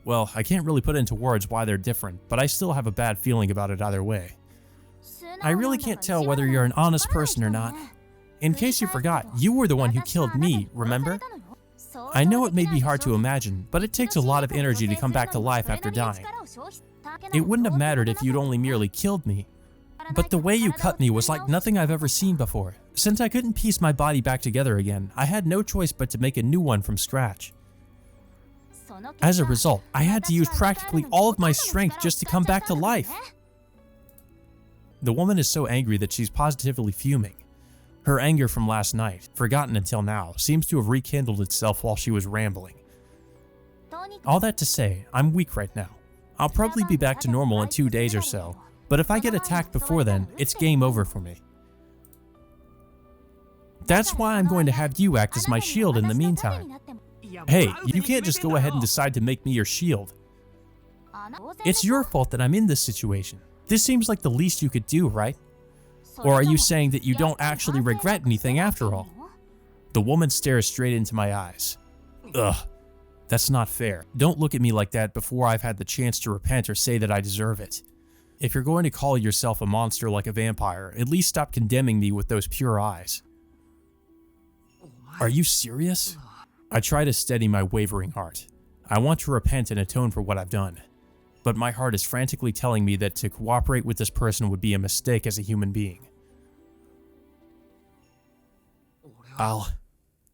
Well, I can't really put into words why they're different, but I still have a bad feeling about it either way. I really can't tell whether you're an honest person or not. In case you forgot, you were the one who killed me, remember? I know it may be hard to imagine, but it takes a lot of energy to come back to life after dying. It wouldn't have mattered if you'd only merely killed me, but the way you cut me was like nothing I've ever seen before. Since I couldn't piece my body back together again, I had no choice but to make a new one from scratch. As a result, I had to use practically all of my strength just to come back to life. The woman is so angry that she's positively fuming. Her anger from last night, forgotten until now, seems to have rekindled itself while she was rambling. All that to say, I'm weak right now. I'll probably be back to normal in 2 days or so, but if I get attacked before then, it's game over for me. That's why I'm going to have you act as my shield in the meantime. Hey, you can't just go ahead and decide to make me your shield. It's your fault that I'm in this situation. This seems like the least you could do, right? Or are you saying that you don't actually regret anything after all? The woman stares straight into my eyes. Ugh, that's not fair. Don't look at me like that before I've had the chance to repent or say that I deserve it. If you're going to call yourself a monster like a vampire, at least stop condemning me with those pure eyes. Are you serious? I try to steady my wavering heart. I want to repent and atone for what I've done. But my heart is frantically telling me that to cooperate with this person would be a mistake as a human being.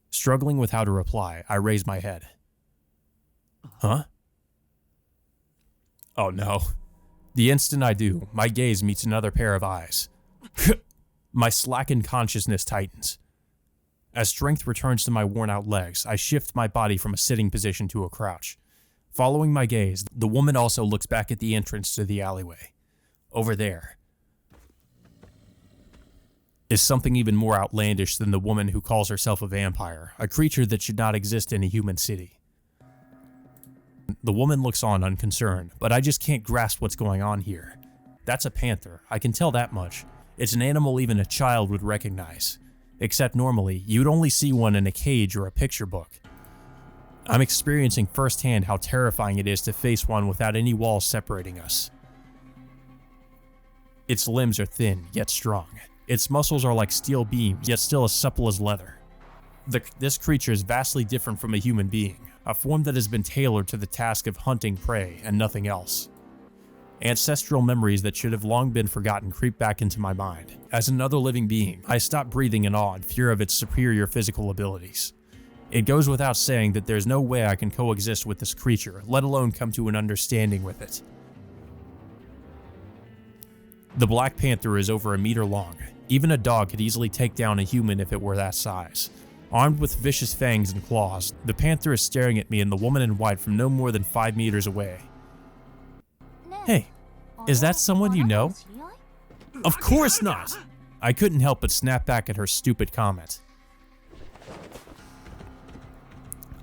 Struggling with how to reply, I raise my head. Huh? Oh no. The instant I do, my gaze meets another pair of eyes. My slackened consciousness tightens. As strength returns to my worn-out legs, I shift my body from a sitting position to a crouch. Following my gaze, the woman also looks back at the entrance to the alleyway. Over there is something even more outlandish than the woman who calls herself a vampire, a creature that should not exist in a human city. The woman looks on unconcerned, but I just can't grasp what's going on here. That's a panther, I can tell that much. It's an animal even a child would recognize. Except normally, you'd only see one in a cage or a picture book. I'm experiencing firsthand how terrifying it is to face one without any walls separating us. Its limbs are thin, yet strong. Its muscles are like steel beams, yet still as supple as leather. This creature is vastly different from a human being, a form that has been tailored to the task of hunting prey and nothing else. Ancestral memories that should have long been forgotten creep back into my mind. As another living being, I stop breathing in awe and fear of its superior physical abilities. It goes without saying that there's no way I can coexist with this creature, let alone come to an understanding with it. The Black Panther is over a meter long. Even a dog could easily take down a human if it were that size. Armed with vicious fangs and claws, the panther is staring at me and the woman in white from no more than 5 meters away. Hey, is that someone you know? Of course not! I couldn't help but snap back at her stupid comment.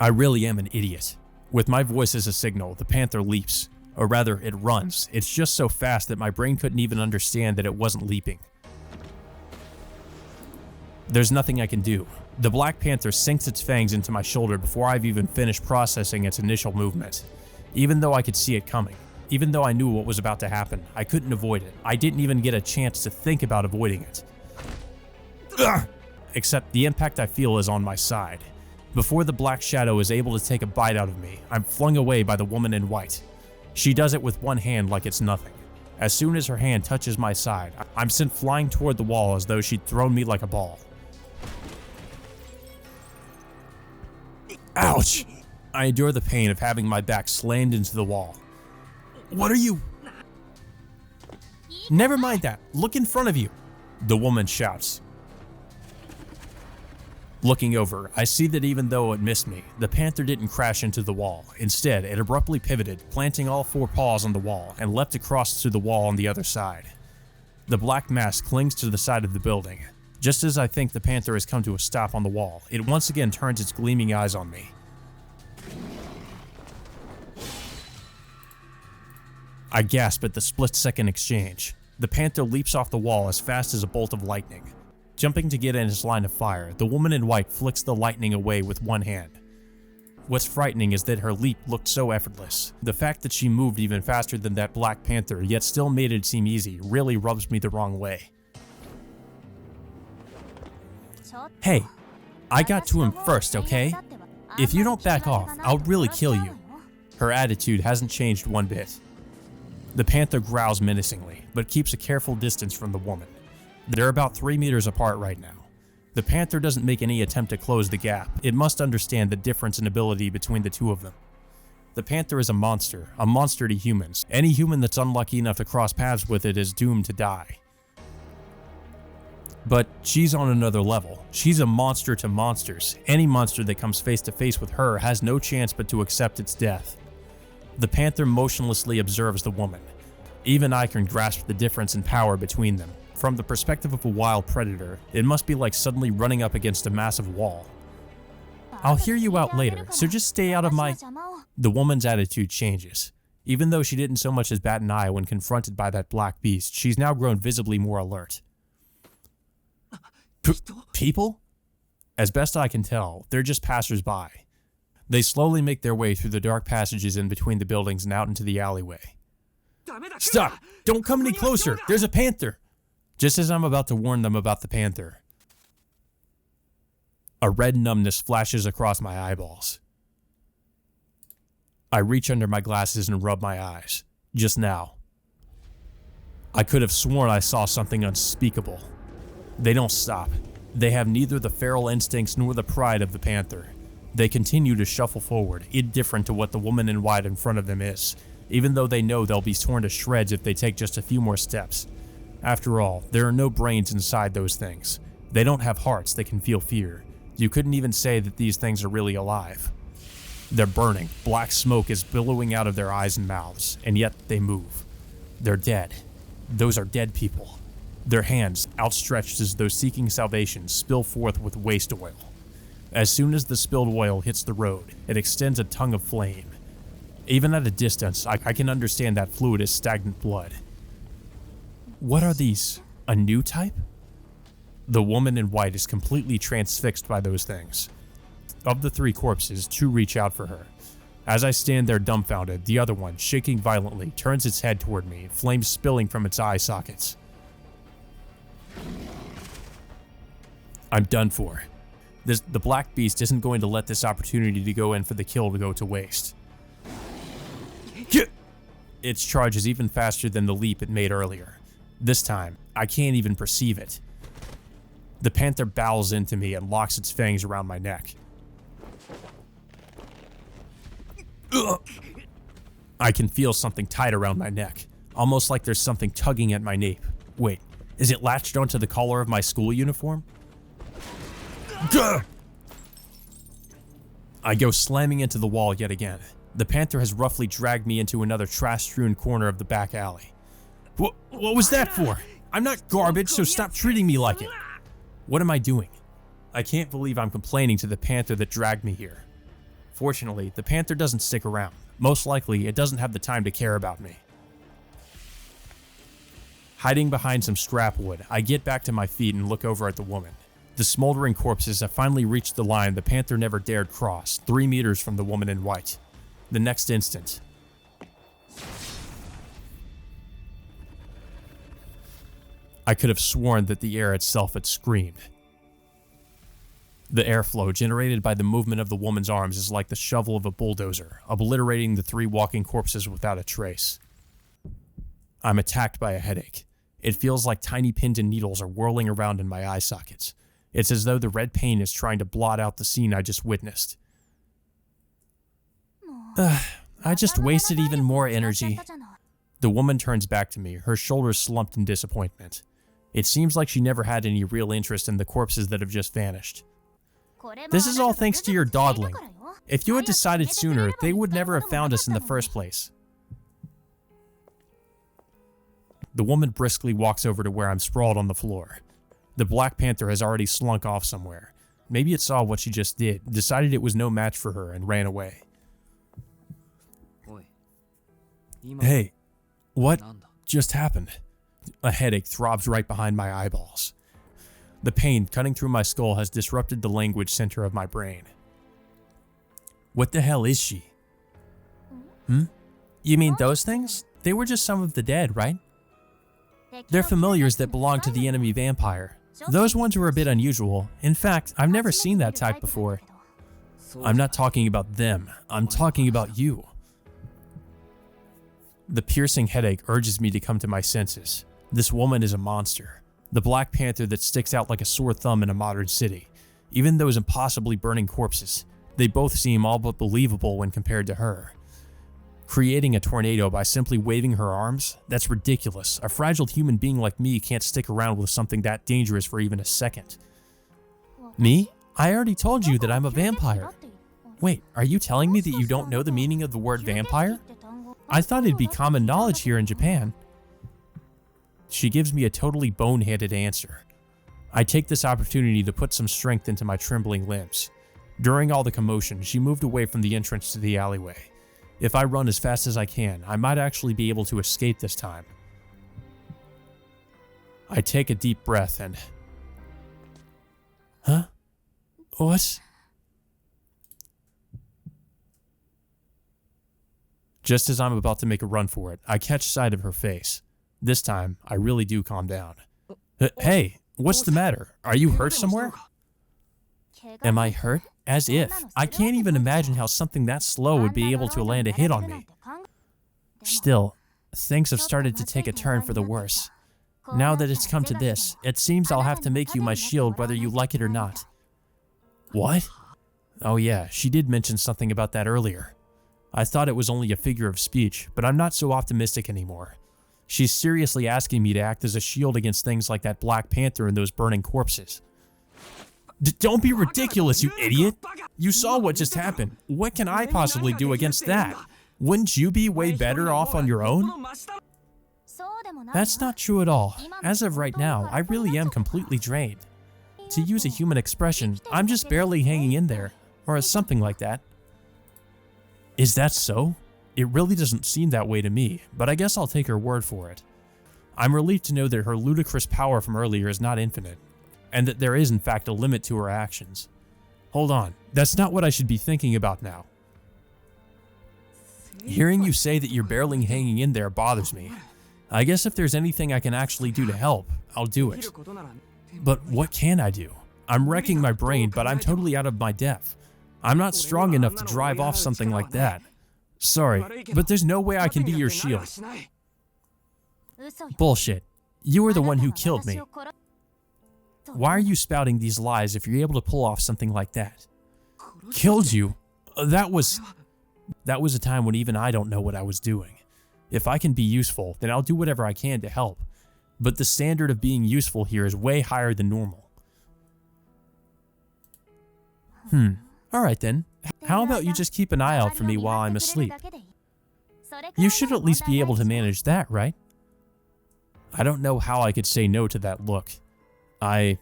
I really am an idiot. With my voice as a signal, the panther leaps. Or rather, it runs. It's just so fast that my brain couldn't even understand that it wasn't leaping. There's nothing I can do. The Black Panther sinks its fangs into my shoulder before I've even finished processing its initial movement. Even though I could see it coming, even though I knew what was about to happen, I couldn't avoid it. I didn't even get a chance to think about avoiding it. Ugh! Except the impact I feel is on my side. Before the black shadow is able to take a bite out of me, I'm flung away by the woman in white. She does it with one hand like it's nothing. As soon as her hand touches my side, I'm sent flying toward the wall as though she'd thrown me like a ball. Ouch! I endure the pain of having my back slammed into the wall. What are you? Never mind that. Look in front of you, the woman shouts. Looking over, I see that even though it missed me, the panther didn't crash into the wall. Instead, it abruptly pivoted, planting all 4 paws on the wall, and leapt across to the wall on the other side. The black mass clings to the side of the building. Just as I think the panther has come to a stop on the wall, it once again turns its gleaming eyes on me. I gasp at the split-second exchange. The panther leaps off the wall as fast as a bolt of lightning. Jumping to get in its line of fire, the woman in white flicks the lightning away with one hand. What's frightening is that her leap looked so effortless. The fact that she moved even faster than that Black Panther, yet still made it seem easy, really rubs me the wrong way. Hey, I got to him first, okay? If you don't back off, I'll really kill you. Her attitude hasn't changed one bit. The panther growls menacingly, but keeps a careful distance from the woman. They're about 3 meters apart right now. The panther doesn't make any attempt to close the gap. It must understand the difference in ability between the two of them. The panther is a monster to humans. Any human that's unlucky enough to cross paths with it is doomed to die. But she's on another level. She's a monster to monsters. Any monster that comes face to face with her has no chance but to accept its death. The panther motionlessly observes the woman. Even I can grasp the difference in power between them. From the perspective of a wild predator, it must be like suddenly running up against a massive wall. I'll hear you out later, so just stay out of my... The woman's attitude changes. Even though she didn't so much as bat an eye when confronted by that black beast, she's now grown visibly more alert. People? As best I can tell, they're just passers-by. They slowly make their way through the dark passages in between the buildings and out into the alleyway. Stop! Don't come any closer! There's a panther! Just as I'm about to warn them about the panther, a red numbness flashes across my eyeballs. I reach under my glasses and rub my eyes. Just now. I could have sworn I saw something unspeakable. They don't stop. They have neither the feral instincts nor the pride of the panther. They continue to shuffle forward, indifferent to what the woman in white in front of them is, even though they know they'll be torn to shreds if they take just a few more steps. After all, there are no brains inside those things. They don't have hearts that can feel fear. You couldn't even say that these things are really alive. They're burning. Black smoke is billowing out of their eyes and mouths, and yet they move. They're dead. Those are dead people. Their hands, outstretched as though seeking salvation, spill forth with waste oil. As soon as the spilled oil hits the road, it extends a tongue of flame. Even at a distance, I can understand that fluid is stagnant blood. What are these? A new type? The woman in white is completely transfixed by those things. Of the 3 corpses, 2 reach out for her. As I stand there dumbfounded, the other one, shaking violently, turns its head toward me, flames spilling from its eye sockets. I'm done for. The black beast isn't going to let this opportunity to go in for the kill to go to waste. Its charge is even faster than the leap it made earlier. This time, I can't even perceive it. The panther bows into me and locks its fangs around my neck. Ugh. I can feel something tight around my neck, almost like there's something tugging at my nape. Wait, is it latched onto the collar of my school uniform? Gah! I go slamming into the wall yet again. The panther has roughly dragged me into another trash-strewn corner of the back alley. What was that for? I'm not garbage, so stop treating me like it. What am I doing? I can't believe I'm complaining to the panther that dragged me here. Fortunately, the panther doesn't stick around. Most likely, it doesn't have the time to care about me. Hiding behind some scrap wood, I get back to my feet and look over at the woman. The smoldering corpses have finally reached the line the panther never dared cross, 3 meters from the woman in white. The next instant, I could have sworn that the air itself had screamed. The airflow generated by the movement of the woman's arms is like the shovel of a bulldozer, obliterating the 3 walking corpses without a trace. I'm attacked by a headache. It feels like tiny pins and needles are whirling around in my eye sockets. It's as though the red pain is trying to blot out the scene I just witnessed. I just wasted even more energy. The woman turns back to me, her shoulders slumped in disappointment. It seems like she never had any real interest in the corpses that have just vanished. This is all thanks to your dawdling. If you had decided sooner, they would never have found us in the first place. The woman briskly walks over to where I'm sprawled on the floor. The Black Panther has already slunk off somewhere. Maybe it saw what she just did, decided it was no match for her, and ran away. Hey, what just happened? A headache throbs right behind my eyeballs. The pain cutting through my skull has disrupted the language center of my brain. What the hell is she? You mean those things? They were just some of the dead, right? They're familiars that belong to the enemy vampire. Those ones were a bit unusual. In fact, I've never seen that type before. I'm not talking about them. I'm talking about you. The piercing headache urges me to come to my senses. This woman is a monster. The Black Panther that sticks out like a sore thumb in a modern city. Even those impossibly burning corpses, they both seem all but believable when compared to her. Creating a tornado by simply waving her arms? That's ridiculous. A fragile human being like me can't stick around with something that dangerous for even a second. Me? I already told you that I'm a vampire. Wait, are you telling me that you don't know the meaning of the word vampire? I thought it'd be common knowledge here in Japan. She gives me a totally boneheaded answer. I take this opportunity to put some strength into my trembling limbs. During all the commotion, she moved away from the entrance to the alleyway. If I run as fast as I can, I might actually be able to escape this time. I take a deep breath and... Huh? What? Just as I'm about to make a run for it, I catch sight of her face. This time, I really do calm down. Hey, what's the matter? Are you hurt somewhere? Am I hurt? As if. I can't even imagine how something that slow would be able to land a hit on me. Still, things have started to take a turn for the worse. Now that it's come to this, it seems I'll have to make you my shield whether you like it or not. What? Oh yeah, she did mention something about that earlier. I thought it was only a figure of speech, but I'm not so optimistic anymore. She's seriously asking me to act as a shield against things like that Black Panther and those burning corpses. Don't be ridiculous, you idiot! You saw what just happened. What can I possibly do against that? Wouldn't you be way better off on your own? That's not true at all. As of right now, I really am completely drained. To use a human expression, I'm just barely hanging in there, or something like that. Is that so? It really doesn't seem that way to me, but I guess I'll take her word for it. I'm relieved to know that her ludicrous power from earlier is not infinite, and that there is in fact a limit to her actions. Hold on, that's not what I should be thinking about now. Hearing you say that you're barely hanging in there bothers me. I guess if there's anything I can actually do to help, I'll do it. But what can I do? I'm wrecking my brain, but I'm totally out of my depth. I'm not strong enough to drive off something like that. Sorry, but there's no way I can be your shield. Bullshit. You were the one who killed me. Why are you spouting these lies if you're able to pull off something like that? Killed you? That was a time when even I don't know what I was doing. If I can be useful, then I'll do whatever I can to help. But the standard of being useful here is way higher than normal. Alright then. How about you just keep an eye out for me while I'm asleep? You should at least be able to manage that, right? I don't know how I could say no to that look. I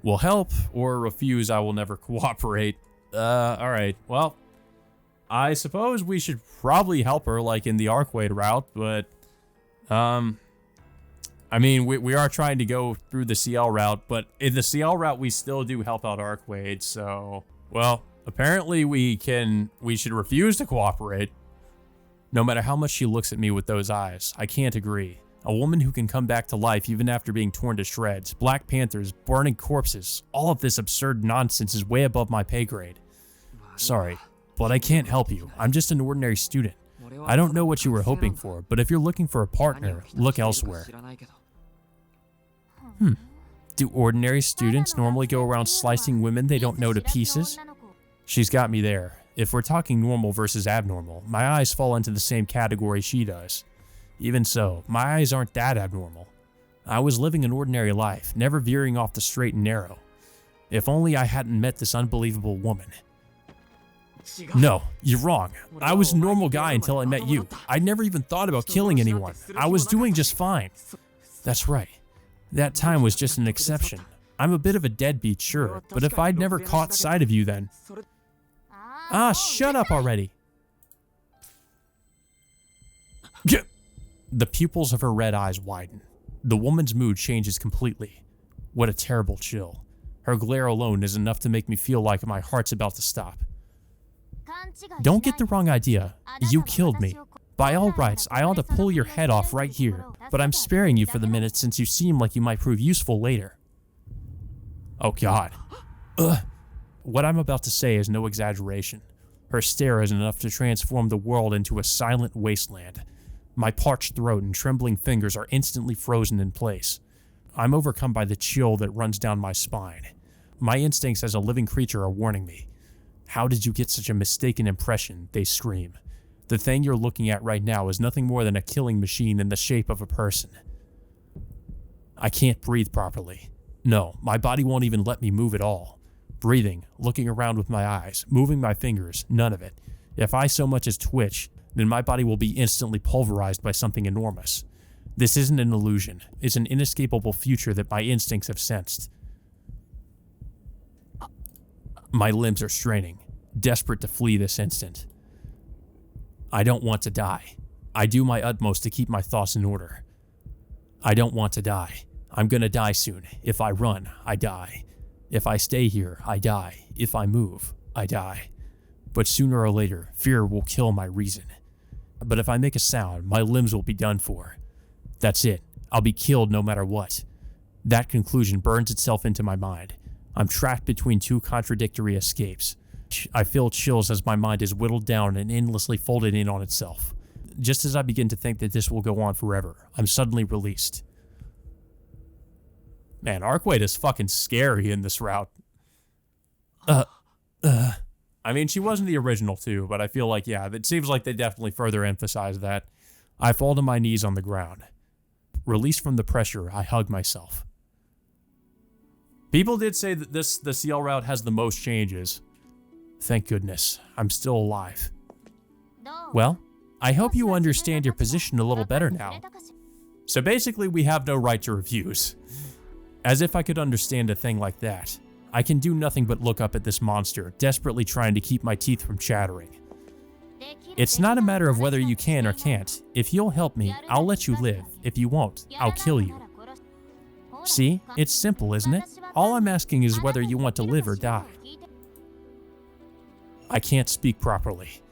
will help or refuse. I will never cooperate. Alright, well, I suppose we should probably help her like in the Arcwade route, but, I mean, we are trying to go through the Ciel route, but in the Ciel route, we still do help out Arcwade, so, well, apparently we should refuse to cooperate. No matter how much she looks at me with those eyes, I can't agree. A woman who can come back to life even after being torn to shreds, Black Panthers, burning corpses, all of this absurd nonsense is way above my pay grade. Sorry, but I can't help you. I'm just an ordinary student. I don't know what you were hoping for, but if you're looking for a partner, look elsewhere. Do ordinary students normally go around slicing women they don't know to pieces? She's got me there. If we're talking normal versus abnormal, my eyes fall into the same category she does. Even so, my eyes aren't that abnormal. I was living an ordinary life, never veering off the straight and narrow. If only I hadn't met this unbelievable woman. No, you're wrong. I was a normal guy until I met you. I never even thought about killing anyone. I was doing just fine. That's right. That time was just an exception. I'm a bit of a deadbeat, sure, but if I'd never caught sight of you then... Ah, shut up already! The pupils of her red eyes widen. The woman's mood changes completely. What a terrible chill. Her glare alone is enough to make me feel like my heart's about to stop. Don't get the wrong idea. You killed me. By all rights, I ought to pull your head off right here, but I'm sparing you for the minute since you seem like you might prove useful later. Oh god. What I'm about to say is no exaggeration. Her stare is enough to transform the world into a silent wasteland. My parched throat and trembling fingers are instantly frozen in place. I'm overcome by the chill that runs down my spine. My instincts as a living creature are warning me. How did you get such a mistaken impression? They scream. The thing you're looking at right now is nothing more than a killing machine in the shape of a person. I can't breathe properly. No, my body won't even let me move at all. Breathing, looking around with my eyes, moving my fingers, none of it. If I so much as twitch, then my body will be instantly pulverized by something enormous. This isn't an illusion. It's an inescapable future that my instincts have sensed. My limbs are straining, desperate to flee this instant. I don't want to die. I do my utmost to keep my thoughts in order. I don't want to die. I'm gonna die soon. If I run, I die. If I stay here, I die. If I move, I die. But sooner or later, fear will kill my reason. But if I make a sound, my limbs will be done for. That's it. I'll be killed no matter what. That conclusion burns itself into my mind. I'm trapped between two contradictory escapes. I feel chills as my mind is whittled down and endlessly folded in on itself. Just as I begin to think that this will go on forever, I'm suddenly released. Man, Arkwade is fucking scary in this route. I mean, she wasn't the original too, but I feel like, yeah, it seems like they definitely further emphasize that. I fall to my knees on the ground. Released from the pressure, I hug myself. People did say that the Ciel route has the most changes. Thank goodness, I'm still alive. Well, I hope you understand your position a little better now. So basically, we have no right to reviews. As if I could understand a thing like that. I can do nothing but look up at this monster, desperately trying to keep my teeth from chattering. It's not a matter of whether you can or can't. If you'll help me, I'll let you live. If you won't, I'll kill you. See? It's simple, isn't it? All I'm asking is whether you want to live or die. I can't speak properly.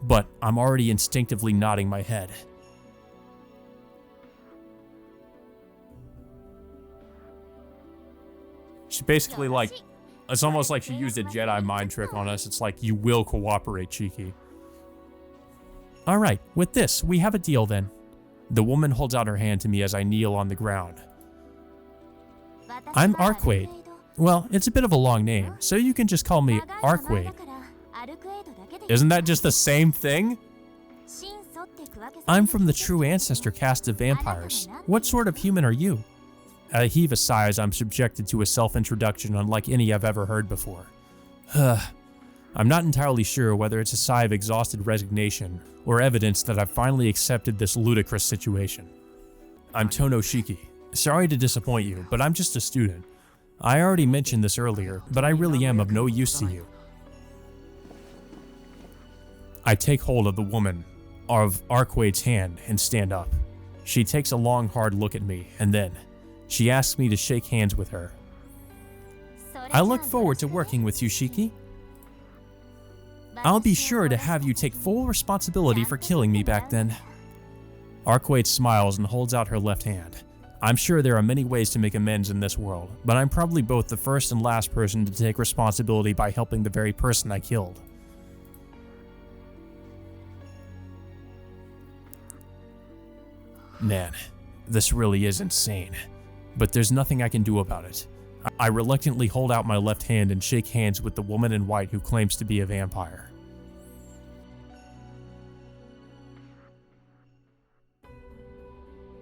But I'm already instinctively nodding my head. She basically it's almost like she used a Jedi mind trick on us. It's like, you will cooperate, Cheeky. Alright, with this, we have a deal then. The woman holds out her hand to me as I kneel on the ground. I'm Arkwade. Well, it's a bit of a long name, so you can just call me Arkwade. Isn't that just the same thing? I'm from the true ancestor caste of vampires. What sort of human are you? I heave a sigh as I'm subjected to a self-introduction unlike any I've ever heard before. I'm not entirely sure whether it's a sigh of exhausted resignation or evidence that I've finally accepted this ludicrous situation. I'm Tonoshiki. Sorry to disappoint you, but I'm just a student. I already mentioned this earlier, but I really am of no use to you. I take hold of the woman, of Arkwade's hand, and stand up. She takes a long, hard look at me, and then she asks me to shake hands with her. I look forward to working with you, Shiki. I'll be sure to have you take full responsibility for killing me back then. Arkwade smiles and holds out her left hand. I'm sure there are many ways to make amends in this world, but I'm probably both the first and last person to take responsibility by helping the very person I killed. Man, this really is insane. But there's nothing I can do about it. I reluctantly hold out my left hand and shake hands with the woman in white who claims to be a vampire.